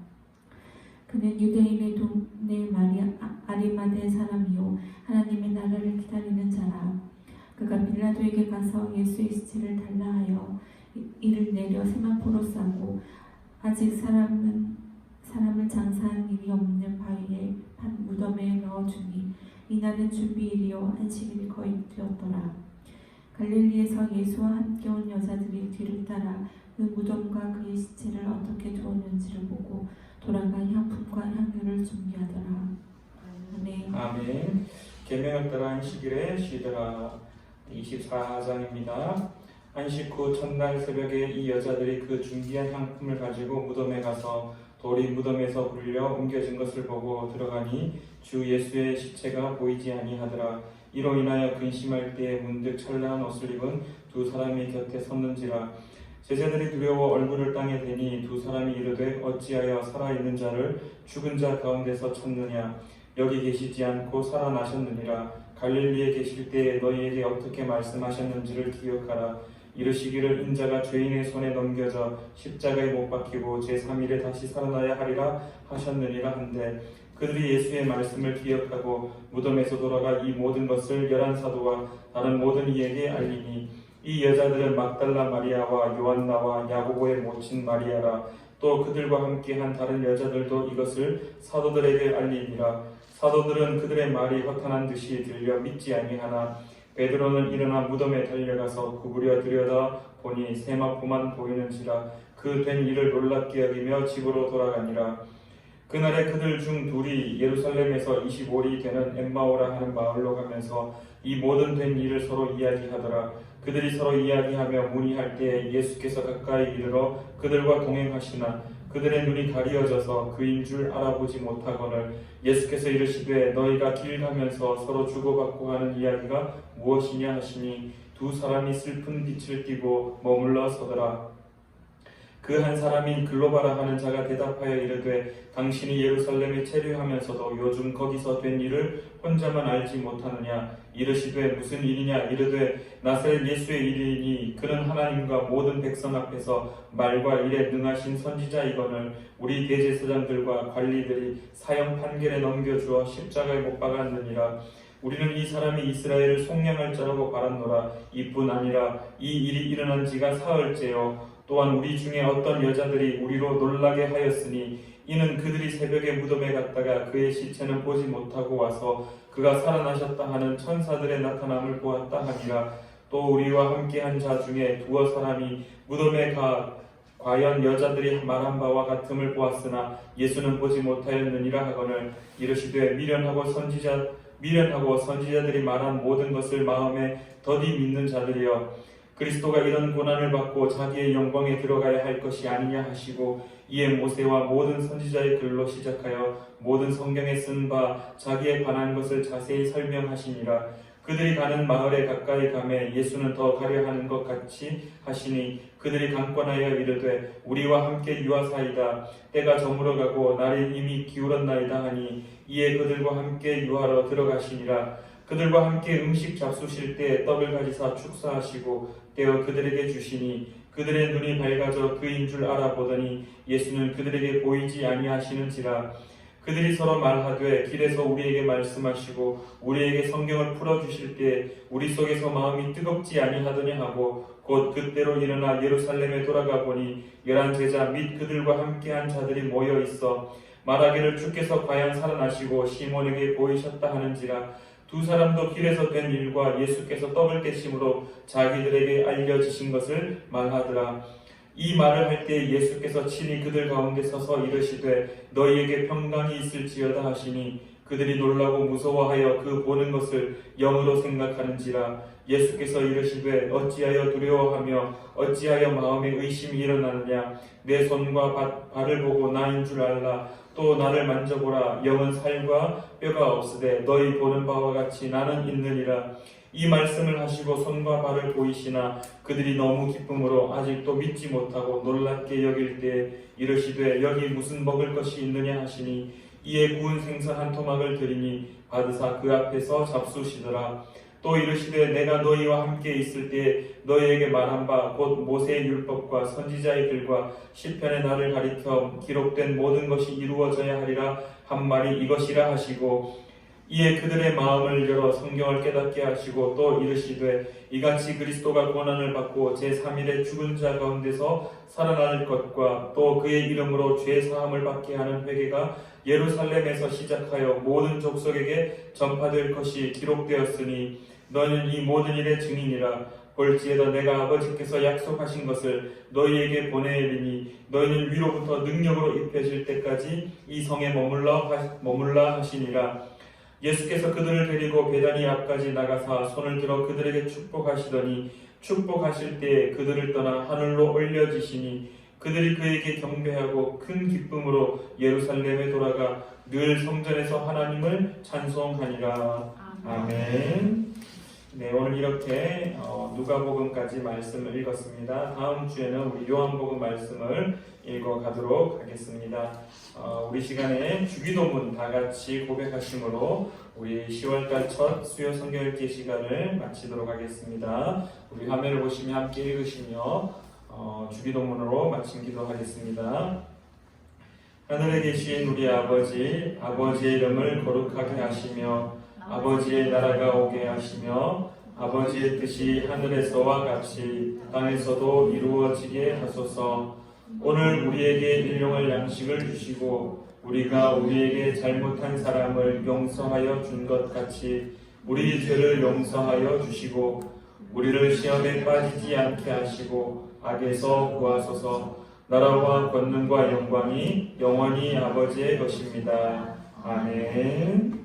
S6: 그는 유대인의 동네 아리마대 사람이요 하나님의 나라를 기다리는 자라. 그가 빌라도에게 가서 예수의 시체를 달라 하여 이를 내려 세마포로 싸고 아직 사람을 장사한 일이 없는 바위에 판 무덤에 넣어주니 이날은 준비일이요 안식일이 거의 되었더라. 갈릴리에서 예수와 함께 온 여자들이 뒤를 따라 그 무덤과 그의 시체를 어떻게 두었는지를 보고 돌아가 향품과 향유를 준비하더라. 아멘.
S1: 아멘. 계명을 따라 안식일에 쉬더라. 24장입니다. 안식 후 첫날 새벽에 이 여자들이 그 준비한 향품을 가지고 무덤에 가서 돌이 무덤에서 굴려 옮겨진 것을 보고 들어가니 주 예수의 시체가 보이지 아니하더라. 이로 인하여 근심할 때에 문득 찬란한 옷을 입은 두 사람이 곁에 섰는지라. 제자들이 두려워 얼굴을 땅에 대니 두 사람이 이르되 어찌하여 살아있는 자를 죽은 자 가운데서 찾느냐. 여기 계시지 않고 살아나셨느니라. 갈릴리에 계실 때에 너희에게 어떻게 말씀하셨는지를 기억하라. 이르시기를 인자가 죄인의 손에 넘겨져 십자가에 못 박히고 제3일에 다시 살아나야 하리라 하셨느니라 한데 그들이 예수의 말씀을 기억하고 무덤에서 돌아가 이 모든 것을 11사도와 다른 모든 이에게 알리니 이 여자들은 막달라 마리아와 요한나와 야고보의 모친 마리아라. 또 그들과 함께한 다른 여자들도 이것을 사도들에게 알리니라. 사도들은 그들의 말이 허탄한 듯이 들려 믿지 아니하나 베드로는 일어나 무덤에 달려가서 구부려 들여다 보니 세마포만 보이는지라. 그 된 일을 놀랍게 여기며 집으로 돌아가니라. 그날에 그들 중 둘이 예루살렘에서 25리 되는 엠마오라 하는 마을로 가면서 이 모든 된 일을 서로 이야기하더라. 그들이 서로 이야기하며 문의할 때에 예수께서 가까이 이르러 그들과 동행하시나 그들의 눈이 가리어져서 그인 줄 알아보지 못하거늘 예수께서 이르시되 너희가 길 가면서 서로 주고받고 하는 이야기가 무엇이냐 하시니 두 사람이 슬픈 빛을 띠고 머물러 서더라. 그 한 사람인 글로바라 하는 자가 대답하여 이르되 당신이 예루살렘에 체류하면서도 요즘 거기서 된 일을 혼자만 알지 못하느냐. 이르시되 무슨 일이냐. 이르되 나사렛 예수의 일이니 그는 하나님과 모든 백성 앞에서 말과 일에 능하신 선지자이거늘 우리 대제사장들과 관리들이 사형 판결에 넘겨주어 십자가에 못 박았느니라. 우리는 이 사람이 이스라엘을 속량할 자라고 바랐노라. 이뿐 아니라 이 일이 일어난 지가 사흘째요. 또한 우리 중에 어떤 여자들이 우리로 놀라게 하였으니 이는 그들이 새벽에 무덤에 갔다가 그의 시체는 보지 못하고 와서 그가 살아나셨다 하는 천사들의 나타남을 보았다 하니라. 또 우리와 함께한 자 중에 두어 사람이 무덤에 가 과연 여자들이 말한 바와 같음을 보았으나 예수는 보지 못하였느니라 하거늘 이르시되 미련하고 선지자들이 말한 모든 것을 마음에 더디 믿는 자들이여 그리스도가 이런 고난을 받고 자기의 영광에 들어가야 할 것이 아니냐 하시고 이에 모세와 모든 선지자의 글로 시작하여 모든 성경에 쓴 바 자기에 관한 것을 자세히 설명하시니라. 그들이 가는 마을에 가까이 가매 예수는 더 가려 하는 것 같이 하시니 그들이 강권하여 이르되 우리와 함께 유하사이다. 때가 저물어가고 날이 이미 기울었나이다 하니 이에 그들과 함께 유하러 들어가시니라. 그들과 함께 음식 잡수실 때 떡을 가지사 축사하시고 떼어 그들에게 주시니 그들의 눈이 밝아져 그인 줄 알아보더니 예수는 그들에게 보이지 아니하시는지라. 그들이 서로 말하되 길에서 우리에게 말씀하시고 우리에게 성경을 풀어주실 때 우리 속에서 마음이 뜨겁지 아니하더냐 하고 곧 그때로 일어나 예루살렘에 돌아가 보니 11 제자 및 그들과 함께한 자들이 모여 있어 말하기를 주께서 과연 살아나시고 시몬에게 보이셨다 하는지라. 두 사람도 길에서 된 일과 예수께서 떡을 떼심으로 자기들에게 알려주신 것을 말하더라. 이 말을 할 때 예수께서 친히 그들 가운데 서서 이르시되 너희에게 평강이 있을지어다 하시니 그들이 놀라고 무서워하여 그 보는 것을 영으로 생각하는지라. 예수께서 이르시되 어찌하여 두려워하며 어찌하여 마음에 의심이 일어나느냐. 내 손과 발을 보고 나인 줄 알라. 또 나를 만져보라. 영은 살과 뼈가 없으되 너희 보는 바와 같이 나는 있느니라. 이 말씀을 하시고 손과 발을 보이시나 그들이 너무 기쁨으로 아직도 믿지 못하고 놀랍게 여길 때 이르시되 여기 무슨 먹을 것이 있느냐 하시니 이에 구운 생선 한 토막을 드리니 받으사 그 앞에서 잡수시더라. 또 이르시되 내가 너희와 함께 있을 때 너희에게 말한 바 곧 모세의 율법과 선지자의 글과 시편의 나를 가리켜 기록된 모든 것이 이루어져야 하리라 한 말이 이것이라 하시고 이에 그들의 마음을 열어 성경을 깨닫게 하시고 또 이르시되 이같이 그리스도가 고난을 받고 제3일에 죽은 자 가운데서 살아날 것과 또 그의 이름으로 죄 사함을 받게 하는 회개가 예루살렘에서 시작하여 모든 족속에게 전파될 것이 기록되었으니 너희는 이 모든 일의 증인이라. 볼지에도 내가 아버지께서 약속하신 것을 너희에게 보내리니 너희는 위로부터 능력으로 입혀질 때까지 이 성에 머물라 하시니라. 예수께서 그들을 데리고 베다니 앞까지 나가사 손을 들어 그들에게 축복하시더니 축복하실 때 그들을 떠나 하늘로 올려지시니 그들이 그에게 경배하고 큰 기쁨으로 예루살렘에 돌아가 늘 성전에서 하나님을 찬송하니라. 아멘. 네, 오늘 이렇게 누가복음까지 말씀을 읽었습니다. 다음 주에는 우리 요한복음 말씀을 읽어가도록 하겠습니다. 우리 시간에 주기도문 다 같이 고백하심으로 우리 10월달 첫 수요 성경 읽기 시간을 마치도록 하겠습니다. 우리 화면을 보시며 함께 읽으시며 주기도문으로 마친 기도하겠습니다. 하늘에 계신 우리 아버지, 아버지의 이름을 거룩하게 하시며 아버지의 나라가 오게 하시며 아버지의 뜻이 하늘에서와 같이 땅에서도 이루어지게 하소서. 오늘 우리에게 일용할 양식을 주시고 우리가 우리에게 잘못한 사람을 용서하여 준 것 같이 우리 죄를 용서하여 주시고 우리를 시험에 빠지지 않게 하시고 악에서 구하소서. 나라와 권능과 영광이 영원히 아버지의 것입니다. 아멘.